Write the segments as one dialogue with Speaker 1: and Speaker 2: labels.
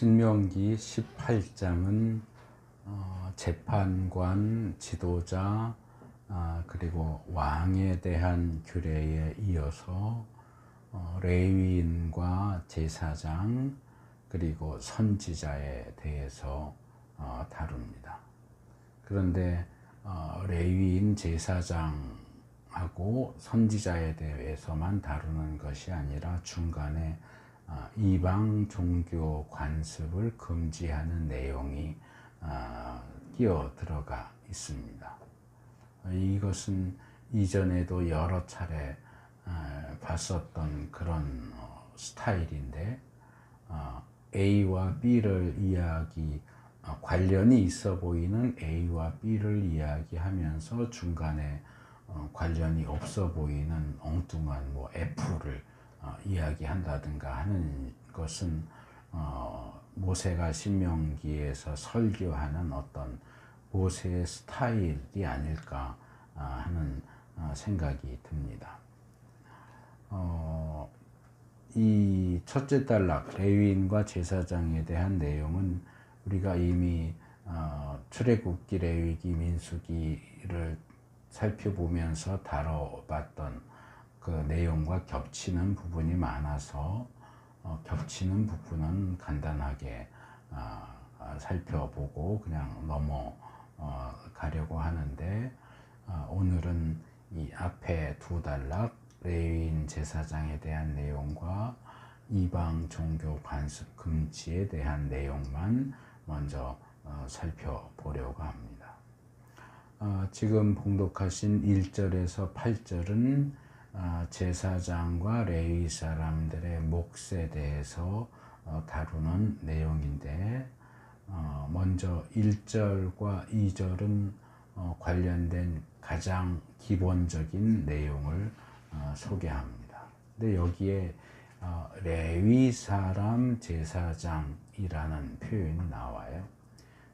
Speaker 1: 신명기 18장은 재판관, 지도자, 그리고 왕에 대한 규례에 이어서 레위인과 제사장, 그리고 선지자에 대해서 다룹니다. 그런데 레위인, 제사장하고 선지자에 대해서만 다루는 것이 아니라 중간에 이방 종교 관습을 금지하는 내용이 끼어 들어가 있습니다. 이것은 이전에도 여러 차례 봤었던 그런 스타일인데, A와 B를 관련이 있어 보이는 A와 B를 이야기하면서 중간에 관련이 없어 보이는 엉뚱한 F를 이야기한다든가 하는 것은 모세가 신명기에서 설교하는 어떤 모세의 스타일이 아닐까 하는 생각이 듭니다. 이 첫째 단락 레위인과 제사장에 대한 내용은 우리가 이미 출애굽기, 레위기, 민수기를 살펴보면서 다뤄봤던 그 내용과 겹치는 부분이 많아서 겹치는 부분은 간단하게 살펴보고 그냥 넘어가려고 하는데, 오늘은 이 앞에 두 단락 레위인, 제사장에 대한 내용과 이방 종교 관습 금지에 대한 내용만 먼저 살펴보려고 합니다. 지금 봉독하신 1절에서 8절은 제사장과 레위 사람들의 몫에 대해서 다루는 내용인데, 먼저 1절과 2절은 관련된 가장 기본적인 내용을 소개합니다. 근데 여기에 레위 사람 제사장이라는 표현이 나와요.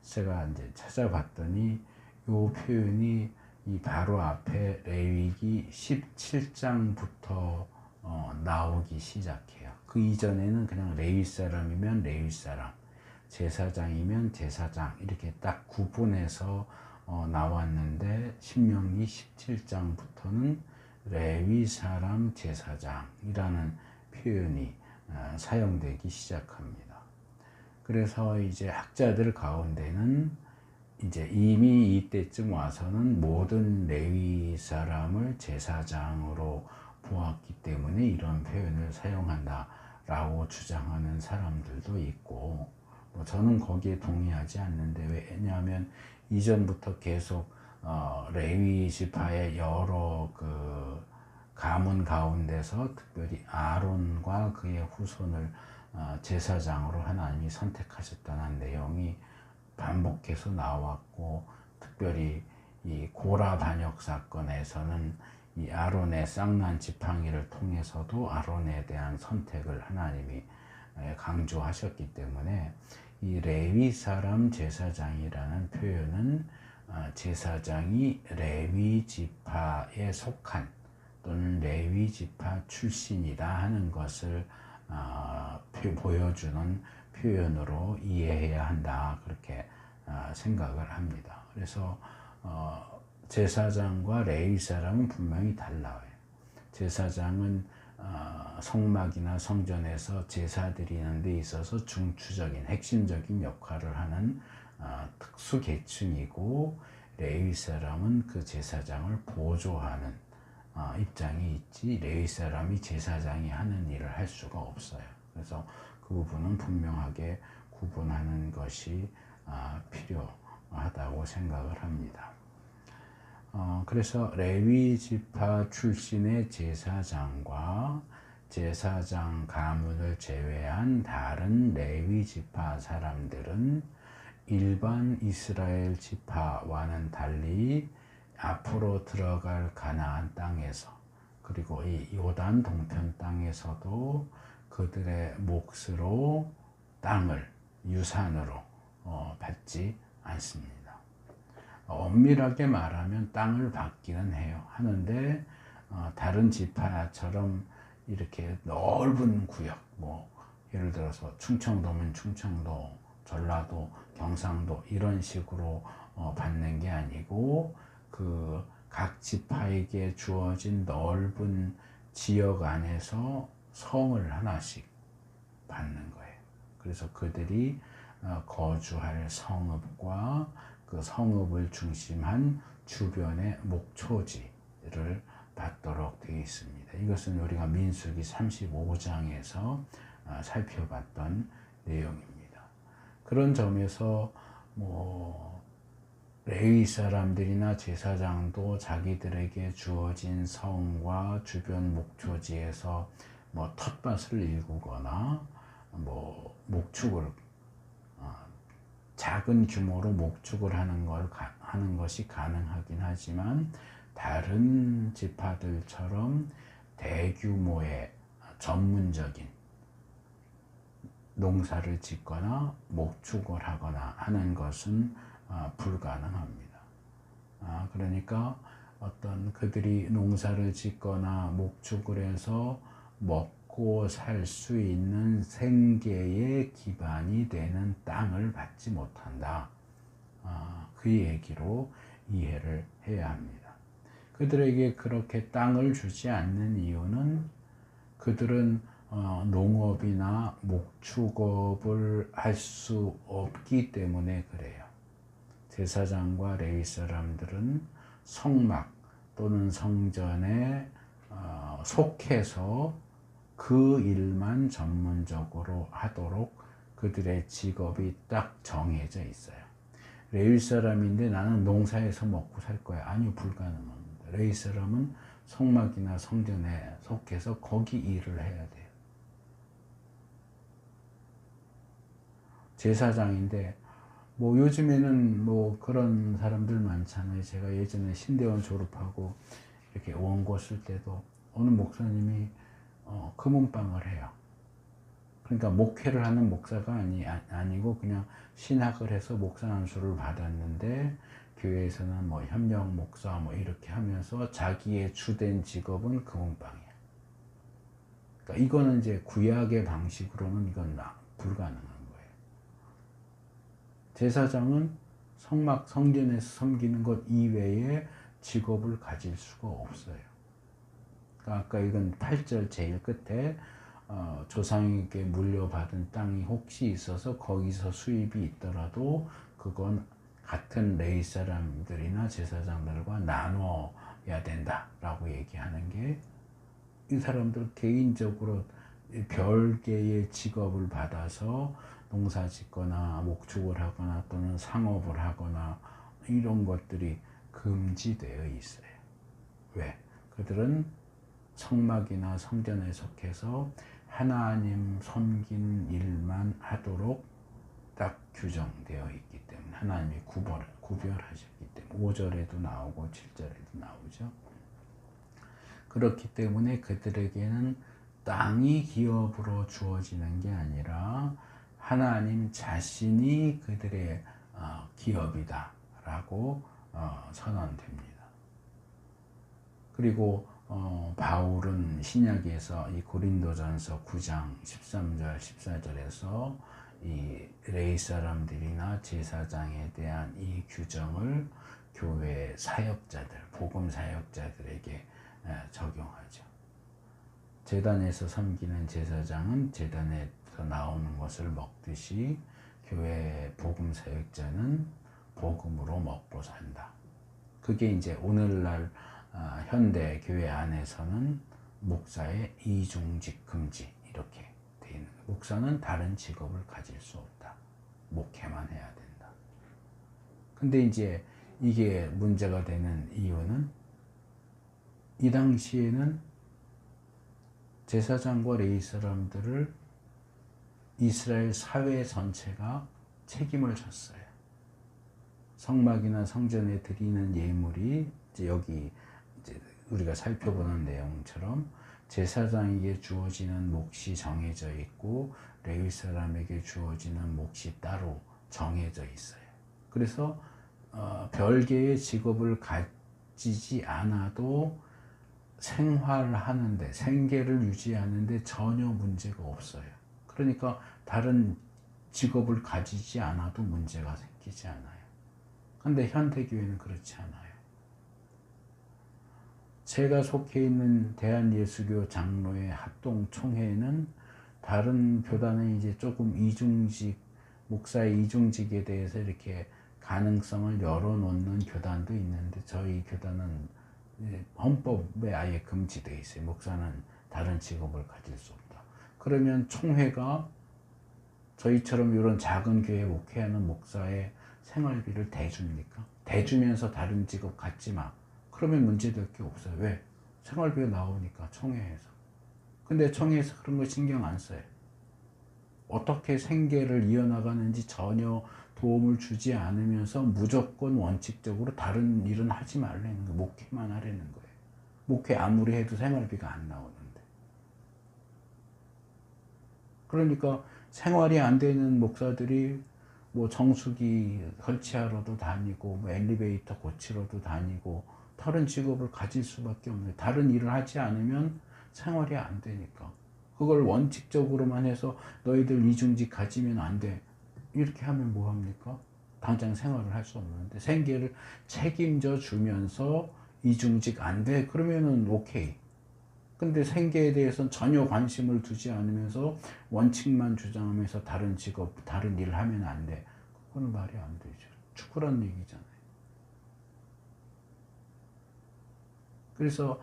Speaker 1: 제가 이제 찾아봤더니 이 표현이 이 바로 앞에 레위기 17장부터 나오기 시작해요. 그 이전에는 그냥 레위 사람이면 레위 사람, 제사장이면 제사장 이렇게 딱 구분해서 나왔는데, 신명기 17장부터는 레위 사람 제사장이라는 표현이 사용되기 시작합니다. 그래서 이제 학자들 가운데는 이제 이미 이때쯤 와서는 모든 레위 사람을 제사장으로 보았기 때문에 이런 표현을 사용한다라고 주장하는 사람들도 있고, 저는 거기에 동의하지 않는데, 왜냐하면 이전부터 계속 레위 지파의 여러 그 가문 가운데서 특별히 아론과 그의 후손을 제사장으로 하나님이 선택하셨다는 내용이 반복해서 나왔고, 특별히 이 고라 반역 사건에서는 이 아론의 쌍난 지팡이를 통해서도 아론에 대한 선택을 하나님이 강조하셨기 때문에 이 레위 사람 제사장이라는 표현은 제사장이 레위 지파에 속한 또는 레위 지파 출신이다 하는 것을 보여주는 표현으로 이해해야 한다, 그렇게 생각을 합니다. 그래서 제사장과 레위 사람은 분명히 달라요. 제사장은 성막이나 성전에서 제사 드리는 데 있어서 중추적인 핵심적인 역할을 하는 특수 계층이고, 레위 사람은 그 제사장을 보조하는 입장이 있지, 레위 사람이 제사장이 하는 일을 할 수가 없어요. 그래서 그 부분은 분명하게 구분하는 것이 필요하다고 생각을 합니다. 그래서 레위 지파 출신의 제사장과 제사장 가문을 제외한 다른 레위 지파 사람들은 일반 이스라엘 지파와는 달리 앞으로 들어갈 가나안 땅에서, 그리고 이 요단 동편 땅에서도 그들의 몫으로 땅을 유산으로 받지 않습니다. 엄밀하게 말하면 땅을 받기는 해요. 하는데 다른 지파처럼 이렇게 넓은 구역, 예를 들어서 충청도면 충청도, 전라도, 경상도 이런 식으로 받는 게 아니고 그 각 지파에게 주어진 넓은 지역 안에서 성을 하나씩 받는 거예요. 그래서 그들이 거주할 성읍과 그 성읍을 중심한 주변의 목초지를 받도록 되어 있습니다. 이것은 우리가 민수기 35장에서 살펴봤던 내용입니다. 그런 점에서 레위 사람들이나 제사장도 자기들에게 주어진 성과 주변 목초지에서 텃밭을 일구거나 목축을 작은 규모로 목축을 하는 것이 가능하긴 하지만 다른 지파들처럼 대규모의 전문적인 농사를 짓거나 목축을 하거나 하는 것은 불가능합니다. 그러니까 어떤 그들이 농사를 짓거나 목축을 해서 먹고 살 수 있는 생계의 기반이 되는 땅을 받지 못한다. 그 얘기로 이해를 해야 합니다. 그들에게 그렇게 땅을 주지 않는 이유는 그들은 농업이나 목축업을 할 수 없기 때문에 그래요. 제사장과 레위 사람들은 성막 또는 성전에 속해서 그 일만 전문적으로 하도록 그들의 직업이 딱 정해져 있어요. 레위 사람인데 나는 농사에서 먹고 살 거야. 아니요, 불가능합니다. 레위 사람은 성막이나 성전에 속해서 거기 일을 해야 돼요. 제사장인데 요즘에는 그런 사람들 많잖아요. 제가 예전에 신대원 졸업하고 이렇게 원고 쓸 때도 어느 목사님이 금은방을 해요. 그러니까 목회를 하는 목사가 아니고 그냥 신학을 해서 목사 안수를 받았는데 교회에서는 현명 목사 이렇게 하면서 자기의 주된 직업은 금은방이야. 그러니까 이거는 이제 구약의 방식으로는 이건 불가능한 거예요. 제사장은 성막 성전에서 섬기는 것 이외에 직업을 가질 수가 없어요. 그러니까 아까 이건 8절 제일 끝에 조상에게 물려받은 땅이 혹시 있어서 거기서 수입이 있더라도 그건 같은 레위 사람들이나 제사장들과 나눠야 된다라고 얘기하는 게 이 사람들 개인적으로 별개의 직업을 받아서 농사 짓거나 목축을 하거나 또는 상업을 하거나 이런 것들이 금지되어 있어요. 왜? 그들은 성막이나 성전에 속해서 하나님 섬기는 일만 하도록 딱 규정되어 있기 때문에 하나님이 구별하셨기 때문에 5절에도 나오고 7절에도 나오죠. 그렇기 때문에 그들에게는 땅이 기업으로 주어지는 게 아니라 하나님 자신이 그들의 기업이다 라고 선언됩니다. 그리고 바울은 신약에서 이 고린도전서 9장 13절 14절에서 이 레위 사람들이나 제사장에 대한 이 규정을 교회 사역자들, 복음 사역자들에게 적용하죠. 제단에서 섬기는 제사장은 제단에서 나오는 것을 먹듯이 교회 복음 사역자는 복음으로 먹고 산다. 그게 이제 오늘날 현대 교회 안에서는 목사의 이중직 금지 이렇게 돼 있는 거예요. 목사는 다른 직업을 가질 수 없다. 목회만 해야 된다. 근데 이제 이게 문제가 되는 이유는 이 당시에는 제사장과 레위 사람들을 이스라엘 사회 전체가 책임을 졌어요. 성막이나 성전에 드리는 예물이 이제 여기 이제 우리가 살펴보는 내용처럼 제사장에게 주어지는 몫이 정해져 있고 레위 사람에게 주어지는 몫이 따로 정해져 있어요. 그래서 별개의 직업을 가지지 않아도 생활하는데 생계를 유지하는데 전혀 문제가 없어요. 그러니까 다른 직업을 가지지 않아도 문제가 생기지 않아요. 근데 현대교회는 그렇지 않아요. 제가 속해 있는 대한예수교 장로회 합동총회는 다른 교단은 이제 조금 이중직, 목사의 이중직에 대해서 이렇게 가능성을 열어놓는 교단도 있는데 저희 교단은 헌법에 아예 금지되어 있어요. 목사는 다른 직업을 가질 수 없다. 그러면 총회가 저희처럼 이런 작은 교회에 목회하는 목사의 생활비를 대줍니까? 대주면서 다른 직업 갖지 마. 그러면 문제될 게 없어요. 왜? 생활비가 나오니까 총회에서. 근데 총회에서 그런 거 신경 안 써요. 어떻게 생계를 이어나가는지 전혀 도움을 주지 않으면서 무조건 원칙적으로 다른 일은 하지 말라는 거예요. 목회만 하라는 거예요. 목회 아무리 해도 생활비가 안 나오는데. 그러니까 생활이 안 되는 목사들이 뭐 정수기 설치하러도 다니고 뭐 엘리베이터 고치러도 다니고 다른 직업을 가질 수밖에 없는, 다른 일을 하지 않으면 생활이 안 되니까. 그걸 원칙적으로만 해서 너희들 이중직 가지면 안 돼. 이렇게 하면 뭐 합니까? 당장 생활을 할 수 없는데 생계를 책임져 주면서 이중직 안 돼. 그러면은 오케이. 근데 생계에 대해서는 전혀 관심을 두지 않으면서 원칙만 주장하면서 다른 직업, 다른 일을 하면 안 돼. 그건 말이 안 되죠. 축구란 얘기잖아요. 그래서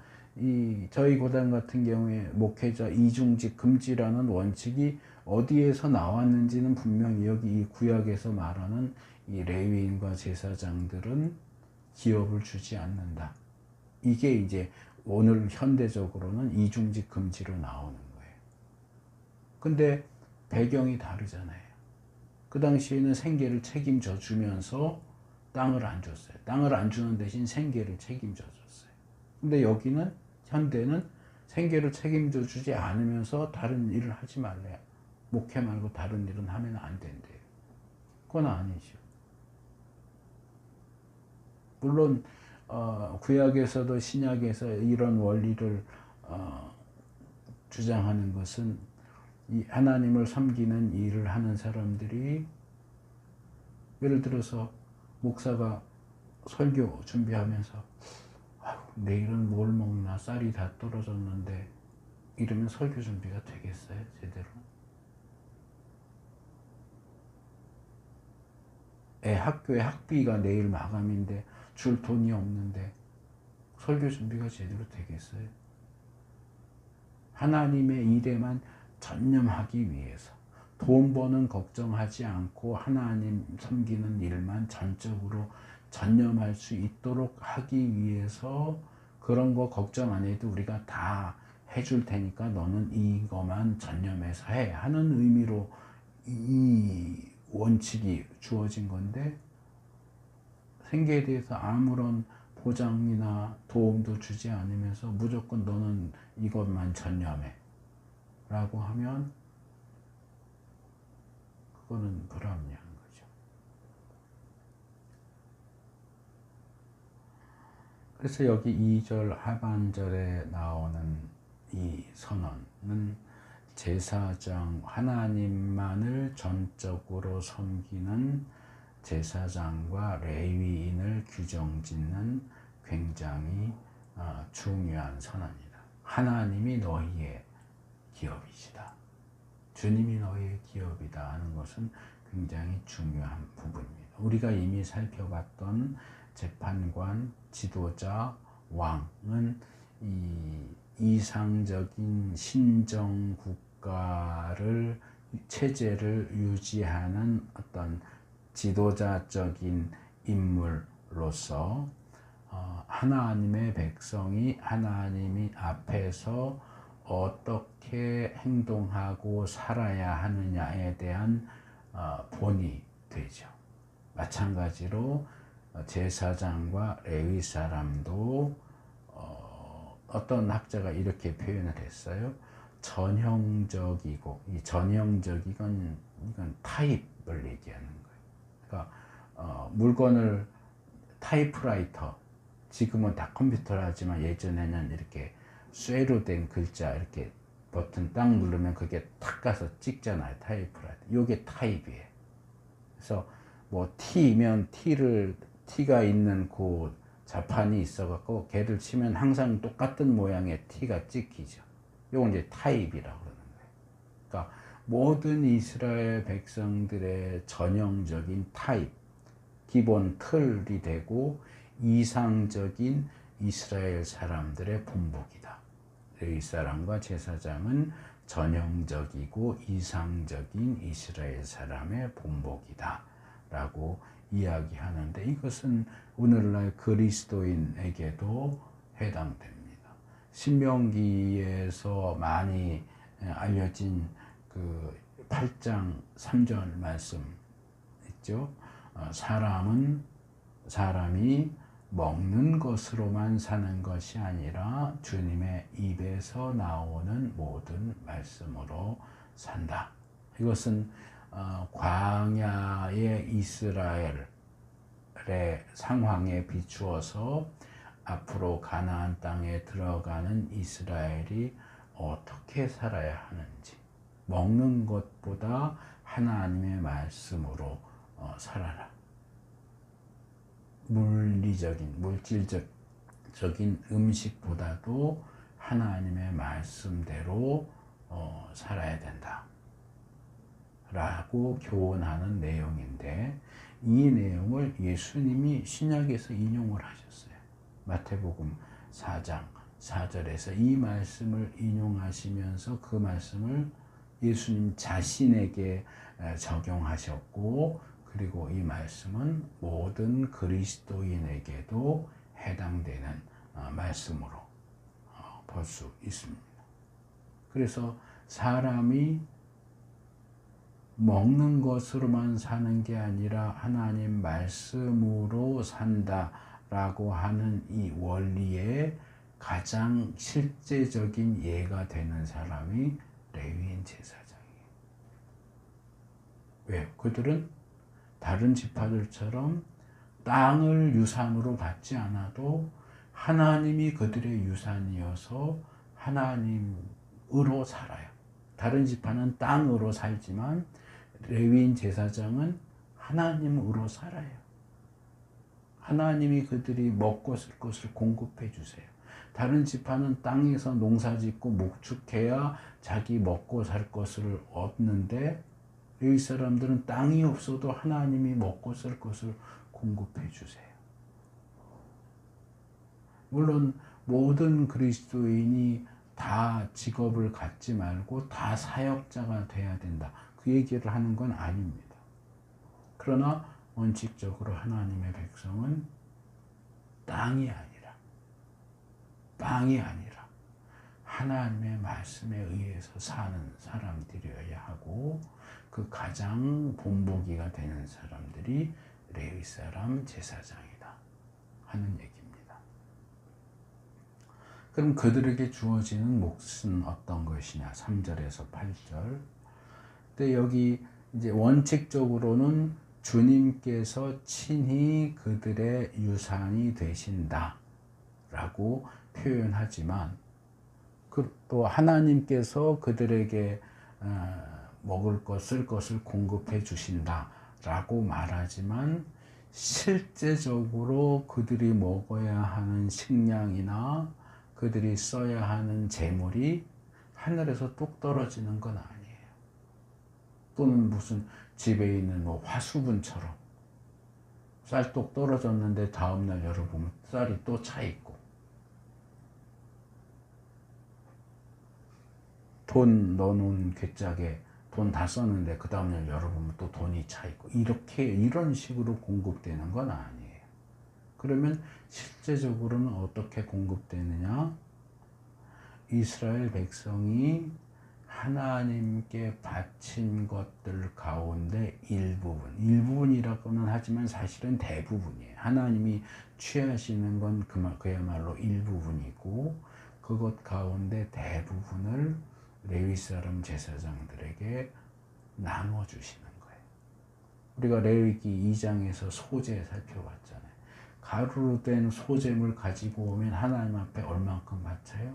Speaker 1: 저희 고단 같은 경우에 목회자 이중직 금지라는 원칙이 어디에서 나왔는지는 분명히 여기 이 구약에서 말하는 이 레위인과 제사장들은 기업을 주지 않는다. 이게 이제 오늘 현대적으로는 이중직 금지로 나오는 거예요. 근데 배경이 다르잖아요. 그 당시에는 생계를 책임져 주면서 땅을 안 줬어요. 땅을 안 주는 대신 생계를 책임져 줬어요. 근데 여기는 현대는 생계를 책임져 주지 않으면서 다른 일을 하지 말래요. 목회 말고 다른 일은 하면 안 된대요. 그건 아니죠. 물론 구약에서도 신약에서 이런 원리를 주장하는 것은 이 하나님을 섬기는 일을 하는 사람들이 예를 들어서 목사가 설교 준비하면서 내일은 뭘 먹나 쌀이 다 떨어졌는데 이러면 설교 준비가 되겠어요? 제대로? 학교에 학비가 내일 마감인데 줄 돈이 없는데 설교 준비가 제대로 되겠어요? 하나님의 일에만 전념하기 위해서 돈 버는 걱정하지 않고 하나님 섬기는 일만 전적으로 전념할 수 있도록 하기 위해서 그런 거 걱정 안 해도 우리가 다 해줄 테니까 너는 이거만 전념해서 해 하는 의미로 이 원칙이 주어진 건데 생계에 대해서 아무런 보장이나 도움도 주지 않으면서 무조건 너는 이것만 전념해 라고 하면 그거는 불합리한 거죠. 그래서 여기 2절 하반절에 나오는 이 선언은 제사장 하나님만을 전적으로 섬기는 제사장과 레위인을 규정짓는 굉장히 중요한 선언이다. 하나님이 너희의 기업이시다. 주님이 너희의 기업이다 하는 것은 굉장히 중요한 부분입니다. 우리가 이미 살펴봤던 재판관, 지도자, 왕은 이 이상적인 신정 국가를 체제를 유지하는 어떤 지도자적인 인물로서 하나님의 백성이 하나님이 앞에서 어떻게 행동하고 살아야 하느냐에 대한 본이 되죠. 마찬가지로 제사장과 레위 사람도 어떤 학자가 이렇게 표현을 했어요. 전형적이고, 이 전형적이건 이건 타입을 얘기하는 거예요. 그러니까 물건을 타이프라이터, 지금은 다 컴퓨터로 하지만 예전에는 이렇게 쇠로 된 글자 이렇게 버튼 딱 누르면 그게 탁 가서 찍잖아요. 타이프를 할 때. 요게 타입이에요. 그래서 뭐 T면 T가 있는 그 자판이 있어갖고 걔를 치면 항상 똑같은 모양의 T가 찍히죠. 요건 이제 타입이라고 그러는 거예요. 그러니까 모든 이스라엘 백성들의 전형적인 타입, 기본 틀이 되고 이상적인 이스라엘 사람들의 본복이다. 레위 사람과 제사장은 전형적이고 이상적인 이스라엘 사람의 본복이다 라고 이야기하는데, 이것은 오늘날 그리스도인에게도 해당됩니다. 신명기에서 많이 알려진 그 8장 3절 말씀 있죠. 사람이 먹는 것으로만 사는 것이 아니라 주님의 입에서 나오는 모든 말씀으로 산다. 이것은 광야의 이스라엘의 상황에 비추어서 앞으로 가나안 땅에 들어가는 이스라엘이 어떻게 살아야 하는지, 먹는 것보다 하나님의 말씀으로 살아라. 물질적인 음식보다도 하나님의 말씀대로 살아야 된다 라고 교훈하는 내용인데, 이 내용을 예수님이 신약에서 인용을 하셨어요. 마태복음 4장 4절에서 이 말씀을 인용하시면서 그 말씀을 예수님 자신에게 적용하셨고, 그리고 이 말씀은 모든 그리스도인에게도 해당되는 말씀으로 볼 수 있습니다. 그래서 사람이 먹는 것으로만 사는 게 아니라 하나님 말씀으로 산다라고 하는 이 원리의 가장 실제적인 예가 되는 사람이 레위인 제사장이에요. 왜요? 그들은 다른 지파들처럼 땅을 유산으로 받지 않아도 하나님이 그들의 유산이어서 하나님으로 살아요. 다른 지파는 땅으로 살지만 레위인 제사장은 하나님으로 살아요. 하나님이 그들이 먹고 쓸 것을 공급해 주세요. 다른 지파는 땅에서 농사 짓고 목축해야 자기 먹고 살 것을 얻는데, 레위 사람들은 땅이 없어도 하나님이 먹고 쓸 것을 공급해 주세요. 물론 모든 그리스도인이 다 직업을 갖지 말고 다 사역자가 돼야 된다, 그 얘기를 하는 건 아닙니다. 그러나 원칙적으로 하나님의 백성은 땅이 아니라 하나님의 말씀에 의해서 사는 사람들이어야 하고, 그 가장 본보기가 되는 사람들이 레위 사람 제사장이다 하는 얘기입니다. 그럼 그들에게 주어지는 몫은 어떤 것이냐? 3절에서 8절. 근데 여기 이제 원칙적으로는 주님께서 친히 그들의 유산이 되신다 라고 표현하지만, 또 하나님께서 그들에게 먹을 것, 쓸 것을 공급해 주신다 라고 말하지만, 실제적으로 그들이 먹어야 하는 식량이나 그들이 써야 하는 재물이 하늘에서 뚝 떨어지는 건 아니에요. 또는 무슨 집에 있는 뭐 화수분처럼 쌀뚝 떨어졌는데 다음날 열어보면 쌀이 또 차 있고, 돈 넣어놓은 괴짝에 돈 다 썼는데 그 다음날 열어보면 또 돈이 차 있고, 이런 식으로 공급되는 건 아니에요. 그러면 실제적으로는 어떻게 공급되느냐? 이스라엘 백성이 하나님께 바친 것들 가운데 일부분이라고는 하지만 사실은 대부분이에요. 하나님이 취하시는 건 그야말로 일부분이고, 그것 가운데 대부분을 레위 사람 제사장들에게 나눠주시는 거예요. 우리가 레위기 2장에서 소제 살펴봤잖아요. 가루로 된 소제물 가지고 오면 하나님 앞에 얼만큼 바쳐요?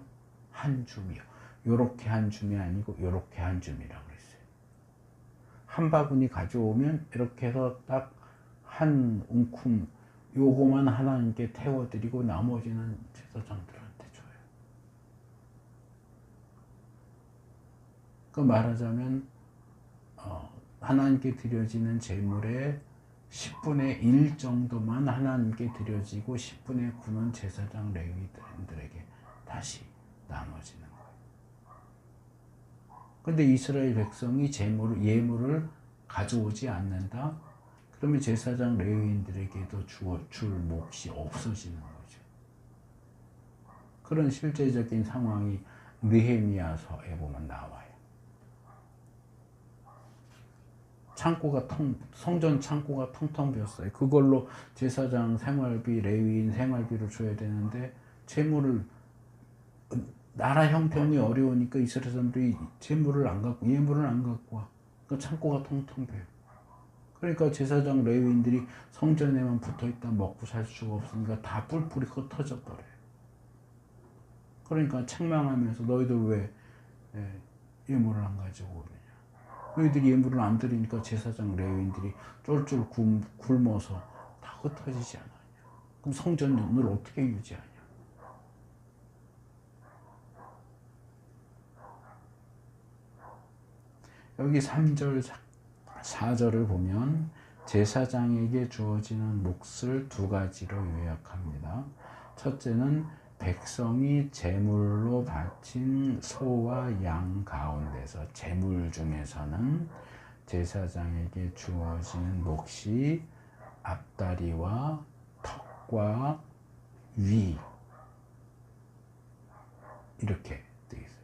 Speaker 1: 한 줌이요. 요렇게 한 줌이 아니고 요렇게 한 줌이라고 그랬어요. 한 바구니 가져오면 이렇게 해서 딱 한 움큼 요거만 하나님께 태워드리고 나머지는 제사장들한테 줘요. 그 말하자면 하나님께 드려지는 제물의 10분의 1 정도만 하나님께 드려지고 10분의 9는 제사장 레위인들에게 다시 나눠지는 거예요. 근데 이스라엘 백성이 예물을 가져오지 않는다? 그러면 제사장 레위인들에게도 줄 몫이 없어지는 거죠. 그런 실제적인 상황이 느헤미야서에 보면 나와요. 성전 창고가 텅텅 비었어요. 그걸로 제사장 생활비, 레위인 생활비를 줘야 되는데 재물을 나라 형편이 어려우니까 이스라엘 사람들이 예물을 안 갖고 와. 그러니까 창고가 텅텅 비어요. 그러니까 제사장 레위인들이 성전에만 붙어있다 먹고 살 수가 없으니까 다 뿔뿔이 흩어져 버려요. 그러니까 책망하면서 너희들 왜 예물을 안 가지고 오느냐. 너희들이 예물을 안 드리니까 제사장 레위인들이 쫄쫄 굶어서 다 흩어지지 않아요. 그럼 성전을 어떻게 유지하냐. 여기 3절, 4절을 보면 제사장에게 주어지는 몫을 두 가지로 요약합니다. 첫째는 백성이 제물로 바친 소와 양 가운데서 제물 중에서는 제사장에게 주어지는 몫이 앞다리와 턱과 위 이렇게 되어 있어요.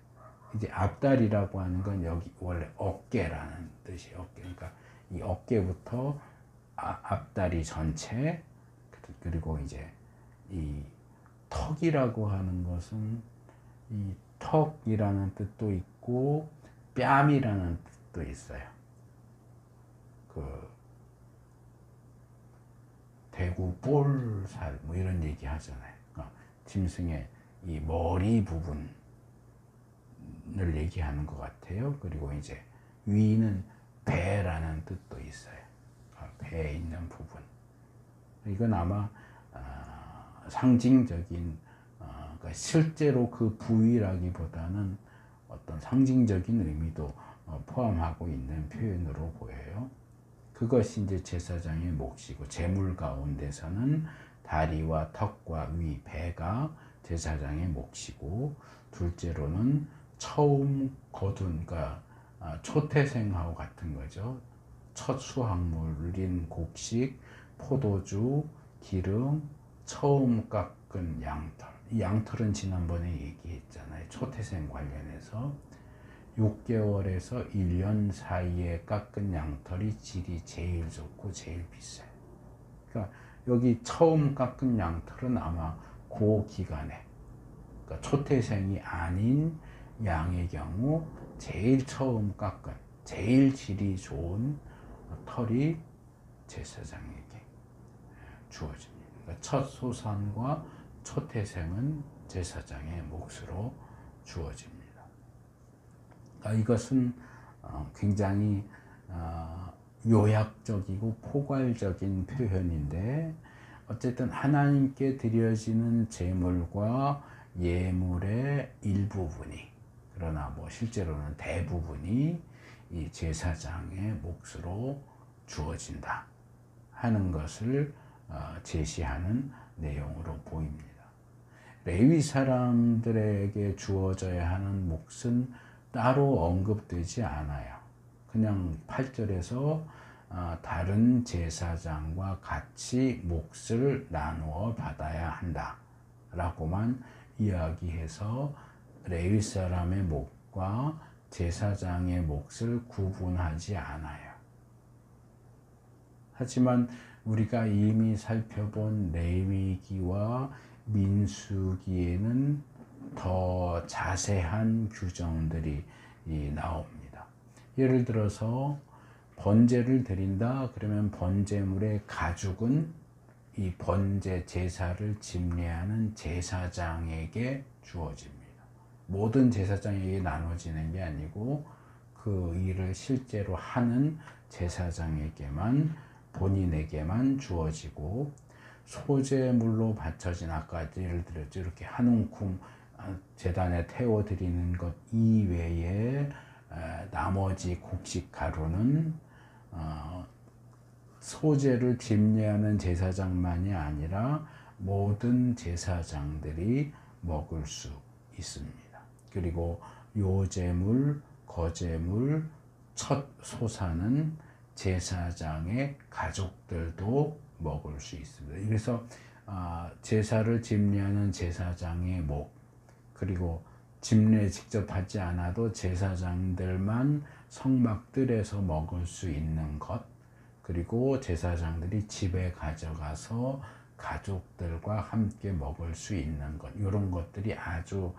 Speaker 1: 이제 앞다리라고 하는 건 여기 원래 어깨라는 뜻이에요. 어깨. 그러니까 이 어깨부터 앞다리 전체, 그리고 이제 이 턱이라고 하는 것은 이 턱이라는 뜻도 있고 뺨이라는 뜻도 있어요. 그 대구 볼살 뭐 이런 얘기 하잖아요. 그러니까 짐승의 이 머리 부분을 얘기하는 것 같아요. 그리고 이제 위는 배라는 뜻도 있어요. 배에 있는 부분. 이건 아마 상징적인, 그러니까 실제로 그 부위라기보다는 어떤 상징적인 의미도 포함하고 있는 표현으로 보여요. 그것이 이제 제사장의 몫이고, 제물 가운데서는 다리와 턱과 위, 배가 제사장의 몫이고, 둘째로는 처음 거둔, 그러니까 초태생하고 같은 거죠. 첫 수확물인 곡식, 포도주, 기름, 처음 깎은 양털. 이 양털은 지난번에 얘기했잖아요. 초태생 관련해서 6개월에서 1년 사이에 깎은 양털이 질이 제일 좋고 제일 비싸요. 그러니까 여기 처음 깎은 양털은 아마 그 기간에, 그러니까 초태생이 아닌 양의 경우 제일 처음 깎은, 제일 질이 좋은 털이 제사장에게 주어집니다. 그러니까 첫 소산과 초태생은 제사장의 몫으로 주어집니다. 그러니까 이것은 굉장히 요약적이고 포괄적인 표현인데, 어쨌든 하나님께 드려지는 제물과 예물의 일부분이, 그러나 뭐 실제로는 대부분이 이 제사장의 몫으로 주어진다 하는 것을 제시하는 내용으로 보입니다. 레위 사람들에게 주어져야 하는 몫은 따로 언급되지 않아요. 그냥 8절에서 다른 제사장과 같이 몫을 나누어 받아야 한다 라고만 이야기해서 레위 사람의 몫과 제사장의 몫을 구분하지 않아요. 하지만 우리가 이미 살펴본 레위기와 민수기에는 더 자세한 규정들이 나옵니다. 예를 들어서 번제를 드린다 그러면 번제물의 가죽은 이 번제 제사를 집례하는 제사장에게 주어집니다. 모든 제사장에게 나눠지는 게 아니고 그 일을 실제로 하는 제사장에게만, 본인에게만 주어지고, 소제물로 바쳐진, 아까 예를 들었죠, 이렇게 한 움큼 제단에 태워드리는 것 이외에 나머지 곡식 가루는 소제를 집례하는 제사장만이 아니라 모든 제사장들이 먹을 수 있습니다. 그리고 요제물, 거제물, 첫 소사는 제사장의 가족들도 먹을 수 있습니다. 그래서 제사를 집례하는 제사장의 목, 그리고 집례 직접 하지 않아도 제사장들만 성막들에서 먹을 수 있는 것, 그리고 제사장들이 집에 가져가서 가족들과 함께 먹을 수 있는 것, 이런 것들이 아주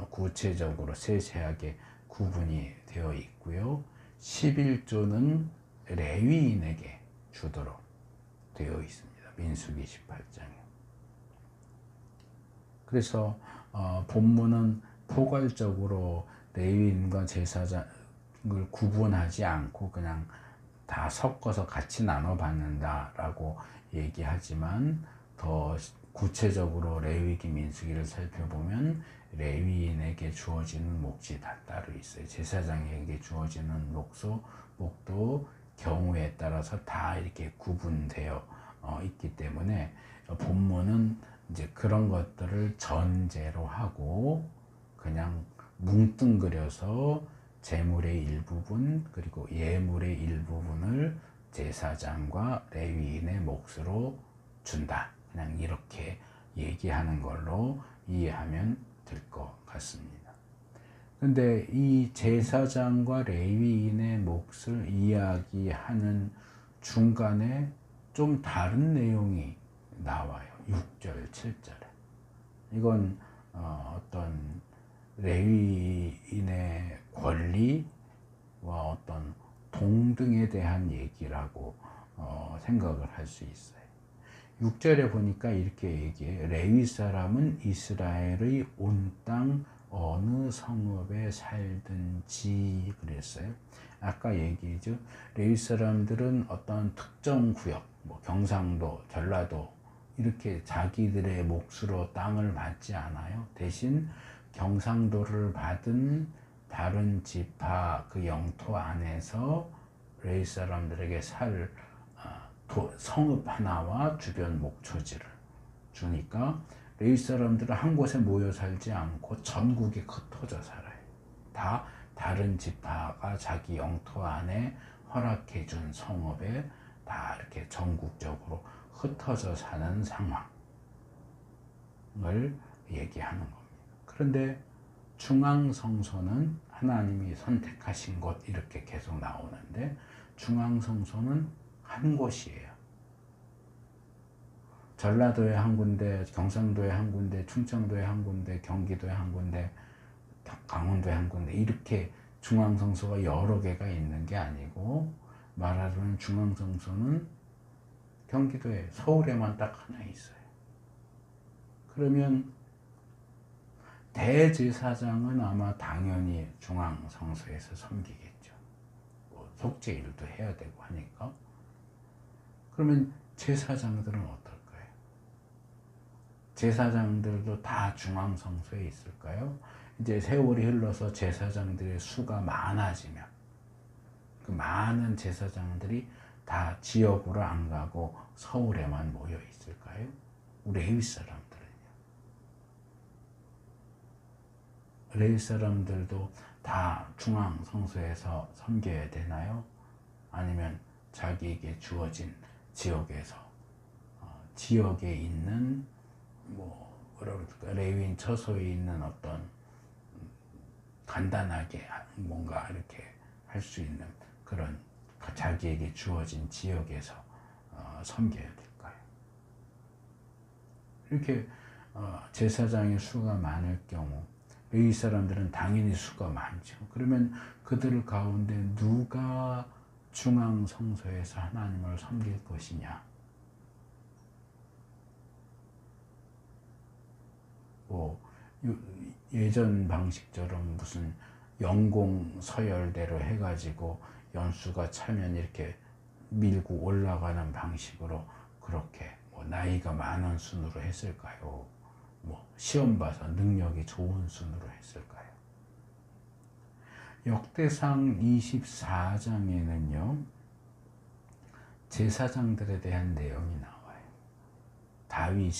Speaker 1: 구체적으로 세세하게 구분이 되어 있고요. 11조는 레위인에게 주도록 되어 있습니다. 민수기 18장에. 그래서 본문은 포괄적으로 레위인과 제사장을 구분하지 않고 그냥 다 섞어서 같이 나눠 받는다라고 얘기하지만, 더 구체적으로 레위기, 민수기를 살펴보면 레위인에게 주어지는 몫이 다 따로 있어요. 제사장에게 주어지는 목도 경우에 따라서 다 이렇게 구분되어 있기 때문에 본문은 이제 그런 것들을 전제로 하고 그냥 뭉뚱그려서 제물의 일부분 그리고 예물의 일부분을 제사장과 레위인의 몫으로 준다, 그냥 이렇게 얘기하는 걸로 이해하면 될 것 같습니다. 근데 이 제사장과 레위인의 몫을 이야기하는 중간에 좀 다른 내용이 나와요. 6절, 7절에. 이건 어떤 레위인의 권리와 어떤 동등에 대한 얘기라고 생각을 할 수 있어요. 6절에 보니까 이렇게 얘기해요. 레위 사람은 이스라엘의 온 땅 어느 성읍에 살든지 그랬어요. 아까 얘기했죠. 레위 사람들은 어떤 특정 구역, 뭐 경상도, 전라도 이렇게 자기들의 몫으로 땅을 받지 않아요. 대신 경상도를 받은 다른 지파 그 영토 안에서 레위 사람들에게 살 성읍 하나와 주변 목초지를 주니까 레위 사람들은 한 곳에 모여 살지 않고 전국에 흩어져 살아요. 다 다른 지파가 자기 영토 안에 허락해 준 성읍에 다 이렇게 전국적으로 흩어져 사는 상황을 얘기하는 겁니다. 그런데 중앙성소는 하나님이 선택하신 곳 이렇게 계속 나오는데, 중앙성소는 한 곳이에요. 전라도에 한 군데, 경상도에 한 군데, 충청도에 한 군데, 경기도에 한 군데, 강원도에 한 군데, 이렇게 중앙성소가 여러 개가 있는 게 아니고, 말하자면 중앙성소는 경기도에, 서울에만 딱 하나 있어요. 그러면 대제사장은 아마 당연히 중앙성소에서 섬기겠죠. 뭐 속죄 일도 해야 되고 하니까. 그러면 제사장들은 어떨까요? 제사장들도 다 중앙성소에 있을까요? 이제 세월이 흘러서 제사장들의 수가 많아지면 그 많은 제사장들이 다 지역으로 안 가고 서울에만 모여 있을까요? 레위 사람들은요. 레위 사람들도 다 중앙성소에서 섬겨야 되나요? 아니면 자기에게 주어진 지역에서 지역에 있는 레위인 처소에 있는 어떤 간단하게 뭔가 이렇게 할 수 있는 그런 자기에게 주어진 지역에서 섬겨야 될까요? 이렇게 제사장의 수가 많을 경우 레위 사람들은 당연히 수가 많죠. 그러면 그들 가운데 누가 중앙성소에서 하나님을 섬길 것이냐? 예전 방식처럼 무슨 연공 서열대로 해가지고 연수가 차면 이렇게 밀고 올라가는 방식으로 그렇게 뭐 나이가 많은 순으로 했을까요? 뭐 시험 봐서 능력이 좋은 순으로 했을까요? 역대상 24장에는요 제사장들에 대한 내용이 나와요. 다윗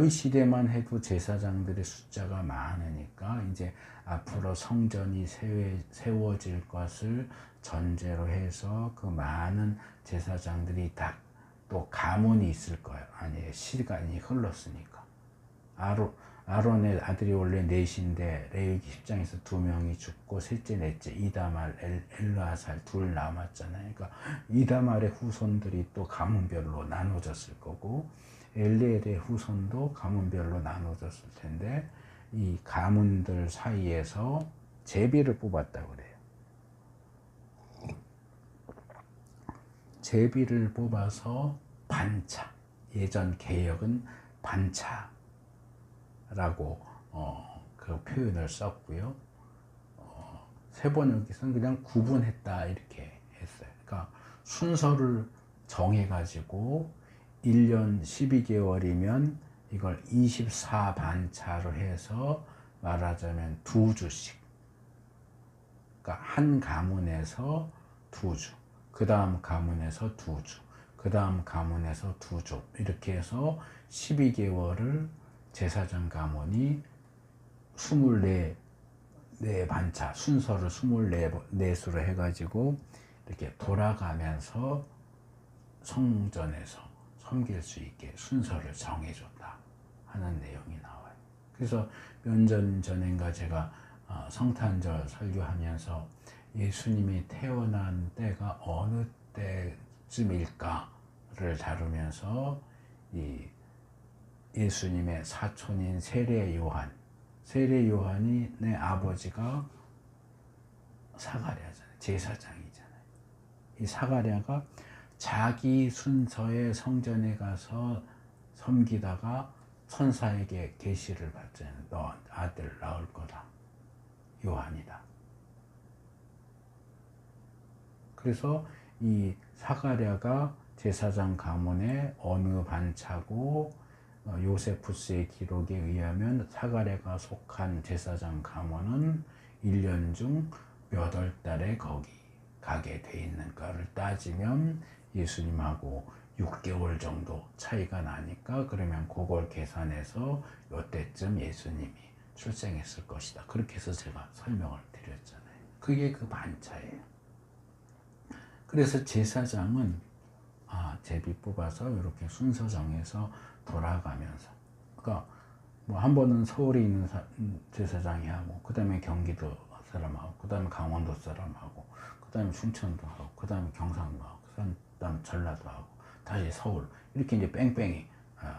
Speaker 1: 시대만 해도 제사장들의 숫자가 많으니까 이제 앞으로 성전이 세워질 것을 전제로 해서 그 많은 제사장들이 다 또 가문이 있을 거예요. 아니, 시간이 흘렀으니까. 아론의 아들이 원래 넷인데 레위기 10장에서 2명이 죽고 셋째 넷째 이다말 엘르아살 둘 남았잖아요. 그러니까 이다말의 후손들이 또 가문별로 나눠졌을 거고 엘리엘의 후손도 가문별로 나눠졌을 텐데 이 가문들 사이에서 제비를 뽑았다고 그래요. 제비를 뽑아서 반차, 예전 개역은 반차라고 그 표현을 썼고요. 세번역에서는 그냥 구분했다 이렇게 했어요. 그러니까 순서를 정해가지고 1년 12개월이면 이걸 24반차로 해서 말하자면 2주씩. 그러니까 한 가문에서 2주, 그 다음 가문에서 2주, 그 다음 가문에서 2주 이렇게 해서 12개월을 제사장 가문이 24반차 순서를 24수로 해가지고 이렇게 돌아가면서 성전에서 섬길 수 있게 순서를 정해줬다 하는 내용이 나와요. 그래서 몇 년 전인가 제가 성탄절 설교하면서 예수님이 태어난 때가 어느 때쯤일까를 다루면서 이 예수님의 사촌인 세례 요한이 내 아버지가 사가랴잖아요. 제사장이잖아요. 이 사가랴가 자기 순서의 성전에 가서 섬기다가 천사에게 계시를 받잖아요. 너 아들 낳을 거다. 요한이다. 그래서 이 사가랴가 제사장 가문의 어느 반차고 요세푸스의 기록에 의하면 사가랴가 속한 제사장 가문은 1년 중 몇 월 달에 거기 가게 돼 있는가를 따지면 예수님하고 6개월 정도 차이가 나니까 그러면 그걸 계산해서 이때쯤 예수님이 출생했을 것이다. 그렇게 해서 제가 설명을 드렸잖아요. 그게 그 반차예요. 그래서 제사장은 제비 뽑아서 이렇게 순서 정해서 돌아가면서, 그러니까 뭐 한 번은 서울에 있는 제사장이 하고, 그 다음에 경기도 사람하고, 그 다음에 강원도 사람하고, 그 다음에 충청도 하고, 그 다음에 경상도 하고, 그 다음에 전라도 하고, 다시 서울, 이렇게 이제 뺑뺑이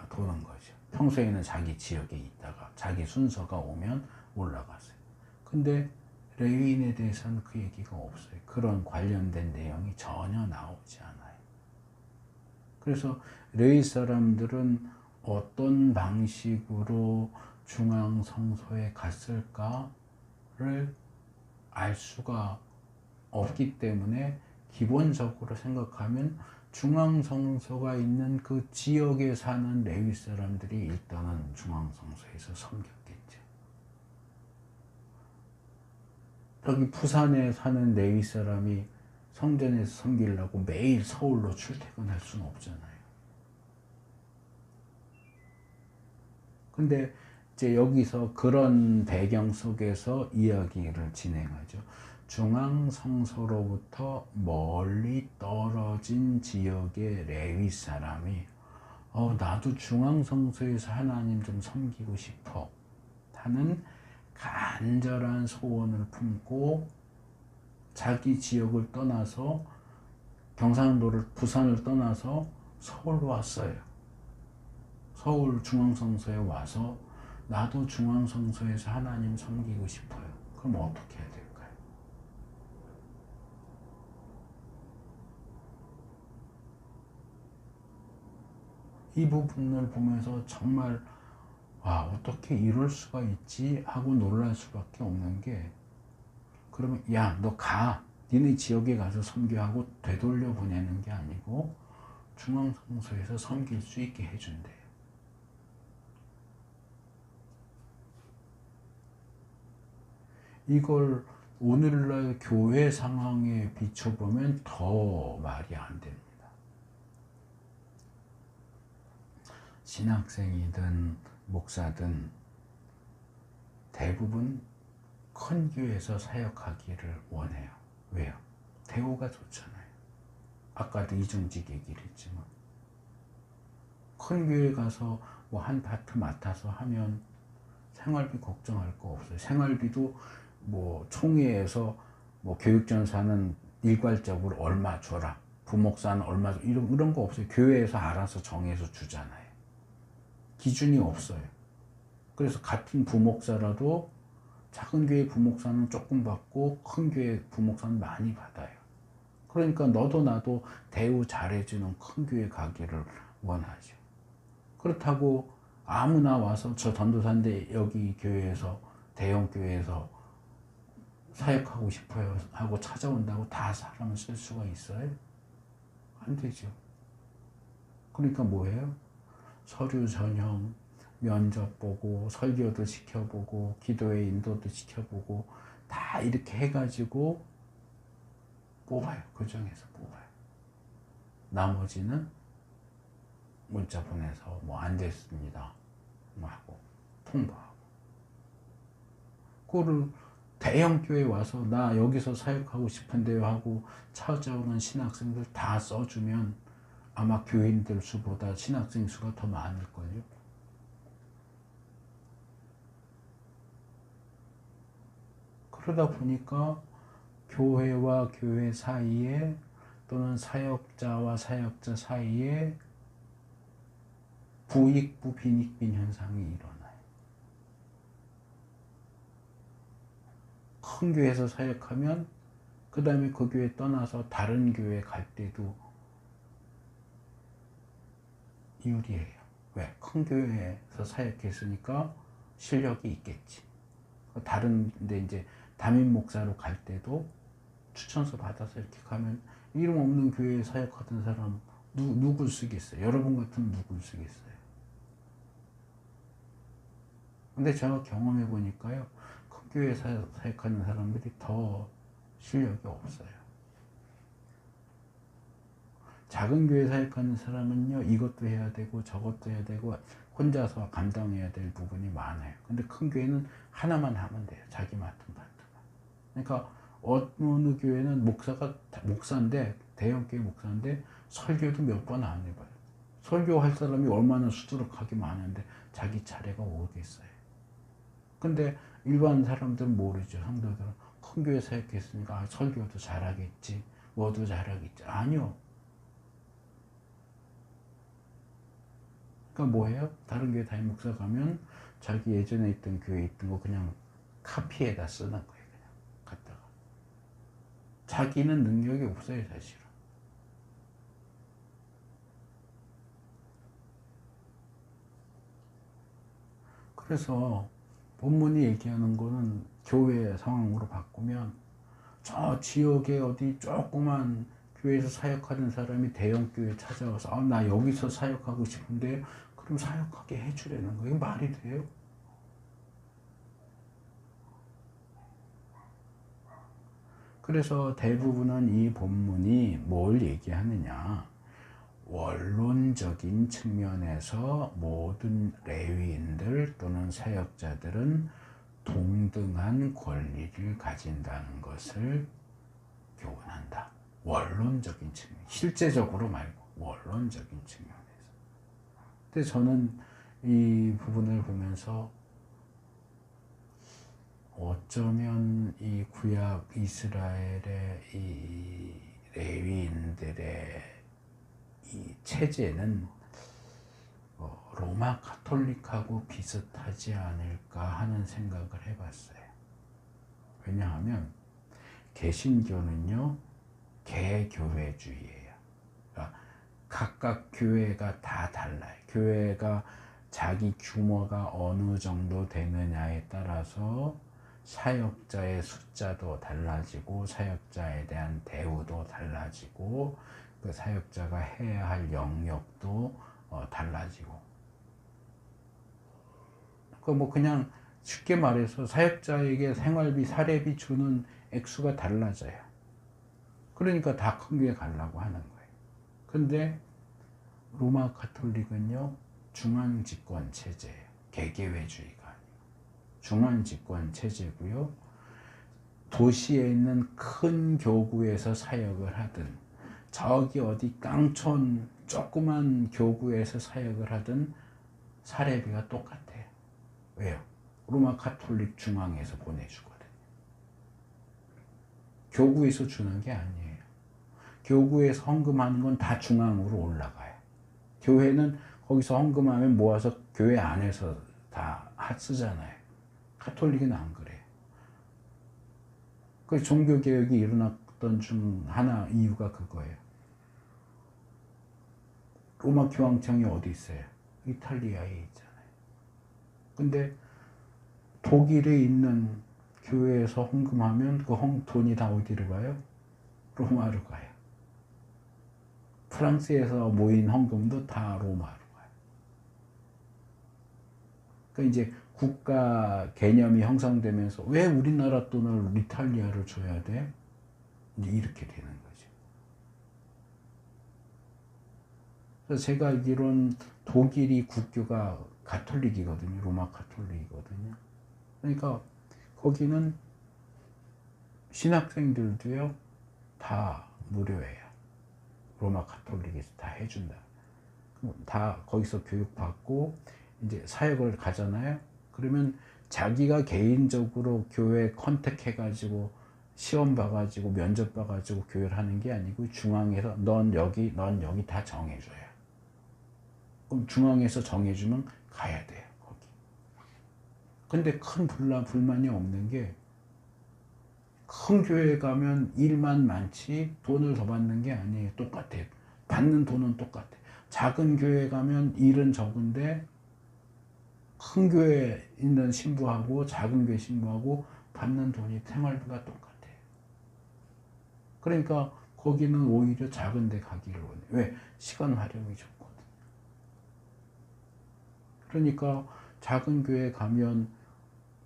Speaker 1: 도는 거죠. 평소에는 자기 지역에 있다가 자기 순서가 오면 올라갔어요. 근데 레위인에 대해서는 그 얘기가 없어요. 그런 관련된 내용이 전혀 나오지 않아요. 그래서 레위 사람들은 어떤 방식으로 중앙성소에 갔을까를 알 수가 없기 때문에 기본적으로 생각하면 중앙성소가 있는 그 지역에 사는 레위 사람들이 일단은 중앙성소에서 섬겼겠죠. 여기 부산에 사는 레위 사람이 성전에서 섬기려고 매일 서울로 출퇴근할 수는 없잖아요. 근데 이제 여기서 그런 배경 속에서 이야기를 진행하죠. 중앙성소로부터 멀리 떨어진 지역의 레위 사람이 나도 중앙성소에서 하나님 좀 섬기고 싶어 하는 간절한 소원을 품고 자기 지역을 떠나서 경상도를 부산을 떠나서 서울로 왔어요. 서울 중앙성소에 와서 나도 중앙성소에서 하나님 섬기고 싶어요. 그럼 어떻게 해야 될까요? 이 부분을 보면서 정말 어떻게 이럴 수가 있지 하고 놀랄 수밖에 없는 게, 그러면 야, 너 가. 니네 지역에 가서 선교하고 되돌려 보내는 게 아니고 중앙성소에서 섬길 수 있게 해준대요. 이걸 오늘날 교회 상황에 비춰보면 더 말이 안 됩니다. 신학생이든 목사든 대부분 큰 교회에서 사역하기를 원해요. 왜요? 대우가 좋잖아요. 아까도 이중직 얘기를 했지만, 큰 교회 가서 뭐 한 파트 맡아서 하면 생활비 걱정할 거 없어요. 생활비도 뭐 총회에서 뭐 교육전사는 일괄적으로 얼마 줘라, 부목사는 얼마 줘, 이런 거 없어요. 교회에서 알아서 정해서 주잖아요. 기준이 없어요. 그래서 같은 부목사라도 작은 교회 부목사는 조금 받고 큰 교회 부목사는 많이 받아요. 그러니까 너도 나도 대우 잘해주는 큰 교회 가기를 원하죠. 그렇다고 아무나 와서 저 전도사인데 여기 교회에서, 대형 교회에서 사역하고 싶어요 하고 찾아온다고 다 사람을 쓸 수가 있어요? 안 되죠. 그러니까 뭐예요? 서류 전형, 면접 보고, 설교도 시켜보고, 기도의 인도도 시켜보고, 다 이렇게 해가지고 뽑아요. 그 중에서 뽑아요. 나머지는 문자 보내서 뭐 안 됐습니다 하고 통보하고. 그거를 대형 교회 와서 나 여기서 사역하고 싶은데요 하고 찾아오는 신학생들 다 써주면 아마 교인들 수보다 신학생 수가 더 많을걸요. 그러다 보니까 교회와 교회 사이에, 또는 사역자와 사역자 사이에 부익부 빈익빈 현상이 일어나요. 큰 교회에서 사역하면 그 다음에 그 교회 떠나서 다른 교회 갈 때도 유리해요. 왜? 큰 교회에서 사역했으니까 실력이 있겠지. 다른 데 이제 담임 목사로 갈 때도 추천서 받아서 이렇게 가면 이름 없는 교회에 사역하던 사람 누굴 쓰겠어요? 여러분 같으면 누굴 쓰겠어요? 근데 제가 경험해 보니까요, 큰 교회에 사역하는 사람들이 더 실력이 없어요. 작은 교회 사역하는 사람은요, 이것도 해야 되고 저것도 해야 되고 혼자서 감당해야 될 부분이 많아요. 근데 큰 교회는 하나만 하면 돼요. 자기 맡은 파트만. 그러니까 어느 교회는 목사인데, 대형 교회 목사인데 설교도 몇 번 안 해봐요. 설교할 사람이 얼마나 수두룩하게 많은데 자기 차례가 오겠어요. 근데 일반 사람들은 모르죠. 성도들은 큰 교회 사역했으니까 설교도 잘하겠지, 뭐도 잘하겠지. 아니요. 그러니까 뭐예요? 다른 교회 담임 목사 가면 자기 예전에 있던 교회에 있던 거 그냥 카피에다 쓰는 거예요. 그냥 갖다가. 자기는 능력이 없어요, 사실은. 그래서 본문이 얘기하는 거는 교회 상황으로 바꾸면, 저 지역에 어디 조그만 교회에서 사역하는 사람이 대형 교회 찾아와서 나 여기서 사역하고 싶은데, 그럼 사역하게 해주려는 거예요. 말이 돼요? 그래서 대부분은 이 본문이 뭘 얘기하느냐, 원론적인 측면에서 모든 레위인들 또는 사역자들은 동등한 권리를 가진다는 것을 교훈한다. 원론적인 측면, 실제적으로 말고 원론적인 측면에서. 근데 저는 이 부분을 보면서 어쩌면 이 구약 이스라엘의 이 레위인들의 이 체제는 로마 가톨릭하고 비슷하지 않을까 하는 생각을 해봤어요. 왜냐하면 개신교는요, 개교회주의예요. 그러니까 각각 교회가 다 달라요. 교회가 자기 규모가 어느 정도 되느냐에 따라서 사역자의 숫자도 달라지고 사역자에 대한 대우도 달라지고 그 사역자가 해야 할 영역도 달라지고 그냥 쉽게 말해서 사역자에게 생활비, 사례비 주는 액수가 달라져요. 그러니까 다 큰 교회 가려고 하는 거예요. 근데 로마 가톨릭은요, 중앙집권 체제예요. 개개회주의가 아니고 중앙집권 체제고요. 도시에 있는 큰 교구에서 사역을 하든 저기 어디 깡촌 조그만 교구에서 사역을 하든 사례비가 똑같아요. 왜요? 로마 가톨릭 중앙에서 보내주거든요. 교구에서 주는 게 아니에요. 교구에서 헌금하는 건 다 중앙으로 올라가요. 교회는 거기서 헌금하면 모아서 교회 안에서 다 쓰잖아요. 가톨릭은 안 그래요. 그 종교개혁이 일어났던 중 하나 이유가 그거예요. 로마 교황청이 어디 있어요? 이탈리아에 있잖아요. 근데 독일에 있는 교회에서 헌금하면 그 돈이 다 어디로 가요? 로마로 가요. 프랑스에서 모인 헌금도 다 로마로 가요. 그러니까 이제 국가 개념이 형성되면서 왜 우리나라 돈을 이탈리아를 줘야 돼? 이제 이렇게 되는 거죠. 그래서 제가 알기로는 독일이 국교가 가톨릭이거든요. 로마 가톨릭이거든요. 그러니까 거기는 신학생들도요, 다 무료예요. 로마 가톨릭에서 다 해준다. 다 거기서 교육받고 이제 사역을 가잖아요. 그러면 자기가 개인적으로 교회 컨택해가지고 시험 봐가지고 면접 봐가지고 교회를 하는 게 아니고 중앙에서 넌 여기 다 정해줘요. 그럼 중앙에서 정해주면 가야 돼요. 거기. 근데 큰 불만이 없는 게 큰 교회에 가면 일만 많지 돈을 더 받는 게 아니에요. 똑같아요. 받는 돈은 똑같아요. 작은 교회에 가면 일은 적은데 큰 교회에 있는 신부하고 작은 교회 신부하고 받는 돈이 생활비가 똑같아요. 그러니까 거기는 오히려 작은 데 가기를 원해요. 왜? 시간 활용이 좋거든. 그러니까 작은 교회에 가면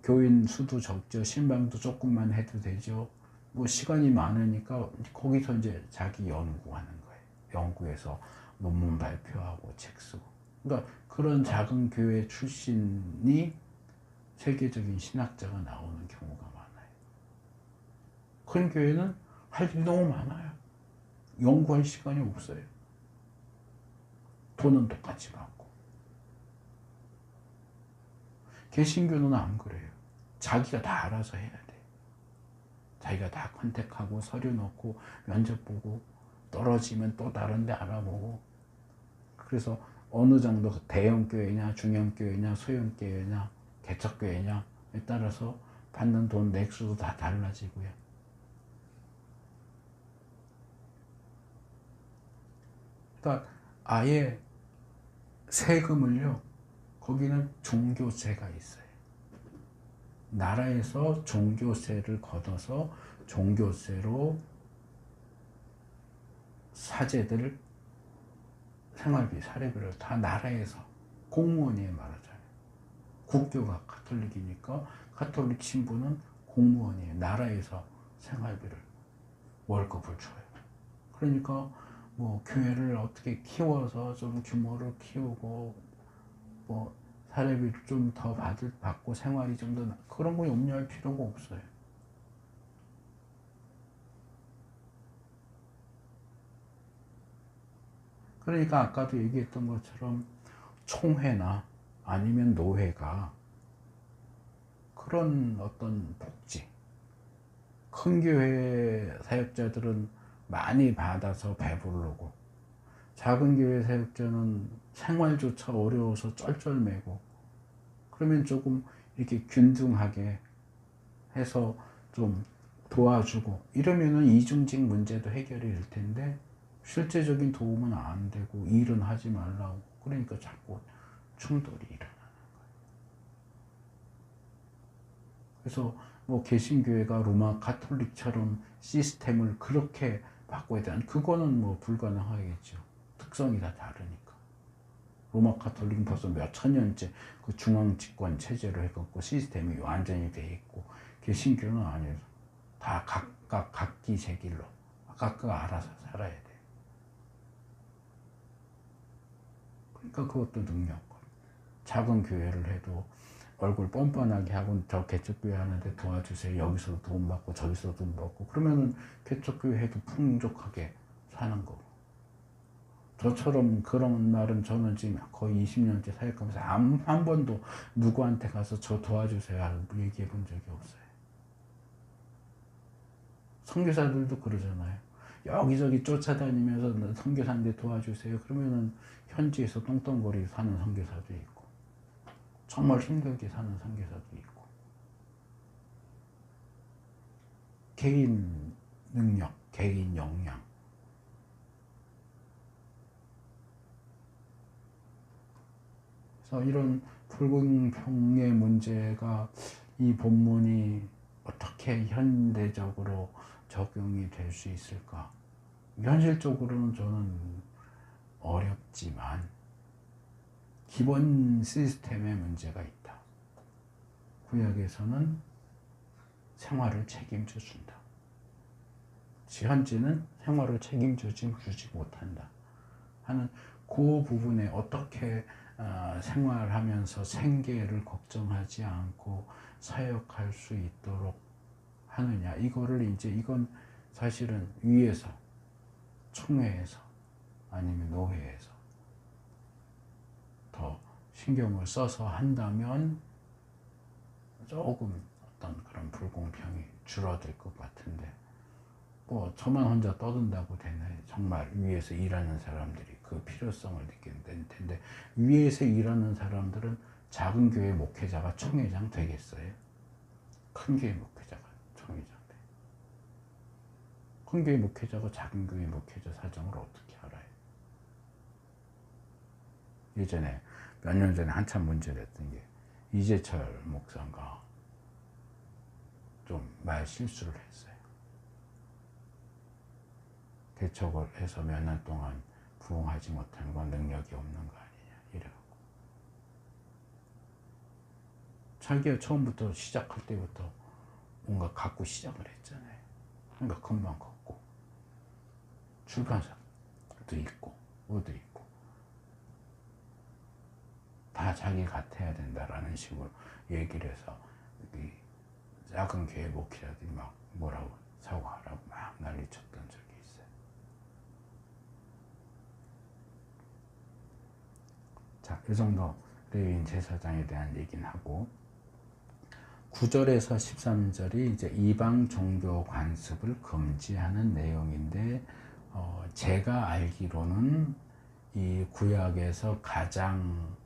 Speaker 1: 교인 수도 적죠. 신방도 조금만 해도 되죠. 뭐 시간이 많으니까 거기서 이제 자기 연구하는 거예요. 연구해서 논문 발표하고 책 쓰고. 그러니까 그런 작은 교회 출신이 세계적인 신학자가 나오는 경우가 많아요. 큰 교회는 할 일이 너무 많아요. 연구할 시간이 없어요. 돈은 똑같이 받고. 개신교는 안 그래요. 자기가 다 알아서 해야 돼. 자기가 다 컨택하고 서류 넣고 면접 보고 떨어지면 또 다른 데 알아보고. 그래서 어느 정도 대형 교회냐 중형 교회냐 소형 교회냐 개척 교회냐에 따라서 받는 돈 액수도 다 달라지고요. 그러니까 아예 세금을요, 거기는 종교세가 있어요. 나라에서 종교세를 걷어서 종교세로 사제들 생활비, 사례비를 다 나라에서 공무원이에요, 말하자면. 국교가 가톨릭이니까 가톨릭 신부는 공무원이에요. 나라에서 생활비를, 월급을 줘요. 그러니까 뭐 교회를 어떻게 키워서 좀 규모를 키우고 뭐 사례비를 좀 더 받고 생활이 좀 더 그런 거 염려할 필요가 없어요. 그러니까 아까도 얘기했던 것처럼 총회나 아니면 노회가 그런 어떤 복지, 큰 교회 사역자들은 많이 받아서 배부르고 작은 교회 사역자는 생활조차 어려워서 쩔쩔매고, 그러면 조금 이렇게 균등하게 해서 좀 도와주고 이러면은 이중직 문제도 해결이 될 텐데 실제적인 도움은 안 되고 일은 하지 말라고 그러니까 자꾸 충돌이 일어나는 거예요. 그래서 뭐 개신교회가 로마 가톨릭처럼 시스템을 그렇게 바꿔야 되는 그거는 뭐 불가능하겠죠. 특성이 다 다르니까. 로마 가톨릭은 벌써 몇 천 년째 그 중앙 집권 체제로 해갖고 시스템이 완전히 돼 있고, 개신교는 아니에요. 다 각각 각기 제 길로 각각 알아서 살아야 돼. 그러니까 그것도 능력. 작은 교회를 해도 얼굴 뻔뻔하게 하고 저 개척교회 하는데 도와주세요. 여기서도 돈 받고 저기서도 돈 받고 그러면은 개척교회 해도 풍족하게 사는 거고. 저처럼 그런 말은 저는 지금 거의 20년째 사역하면서 한 번도 누구한테 가서 저 도와주세요 하고 얘기해 본 적이 없어요. 선교사들도 그러잖아요. 여기저기 쫓아다니면서 선교사인데 도와주세요. 그러면은 현지에서 똥똥거리 사는 선교사도 있고, 정말 힘들게 사는 선교사도 있고. 개인 능력, 개인 역량. 그래서 이런 불공평의 문제가 이 본문이 어떻게 현대적으로 적용이 될 수 있을까? 현실적으로는 저는 어렵지만 기본 시스템에 문제가 있다. 구약에서는 생활을 책임져 준다. 현재는 생활을 책임주지 못한다 하는 그 부분에 어떻게 생활하면서 생계를 걱정하지 않고 사역할 수 있도록 하느냐, 이거를 이건 사실은 위에서, 총회에서 아니면 노회에서 더 신경을 써서 한다면 조금 어떤 그런 불공평이 줄어들 것 같은데, 뭐 저만 혼자 떠든다고 되나요? 정말 위에서 일하는 사람들이 그 필요성을 느끼는 텐데, 위에서 일하는 사람들은 작은 교회 목회자가 총회장 되겠어요? 큰 교회 목회자가 총회장 돼. 큰 교회 목회자가 작은 교회 목회자 사정을 어떻게 알아요? 예전에 몇 년 전에 한참 문제됐던 게, 이재철 목사가 좀 말 실수를 했어요. 개척을 해서 몇 년 동안 부흥하지 못하는 건 능력이 없는 거 아니냐 이래갖고, 자기가 처음부터 시작할 때부터 뭔가 갖고 시작을 했잖아요. 그러니까 금방 컸고, 출판사도 있고 뭐도 있고 다 자기 같아야 된다라는 식으로 얘기를 해서 이 작은 교회 목회자들이 막 뭐라고 사과하라고 막 난리쳤던 적이 있어요. 자, 이 정도 레위인 제사장에 대한 얘기는 하고, 9절에서 13절이 이제 이방 종교 관습을 금지하는 내용인데, 제가 알기로는 이 구약에서 가장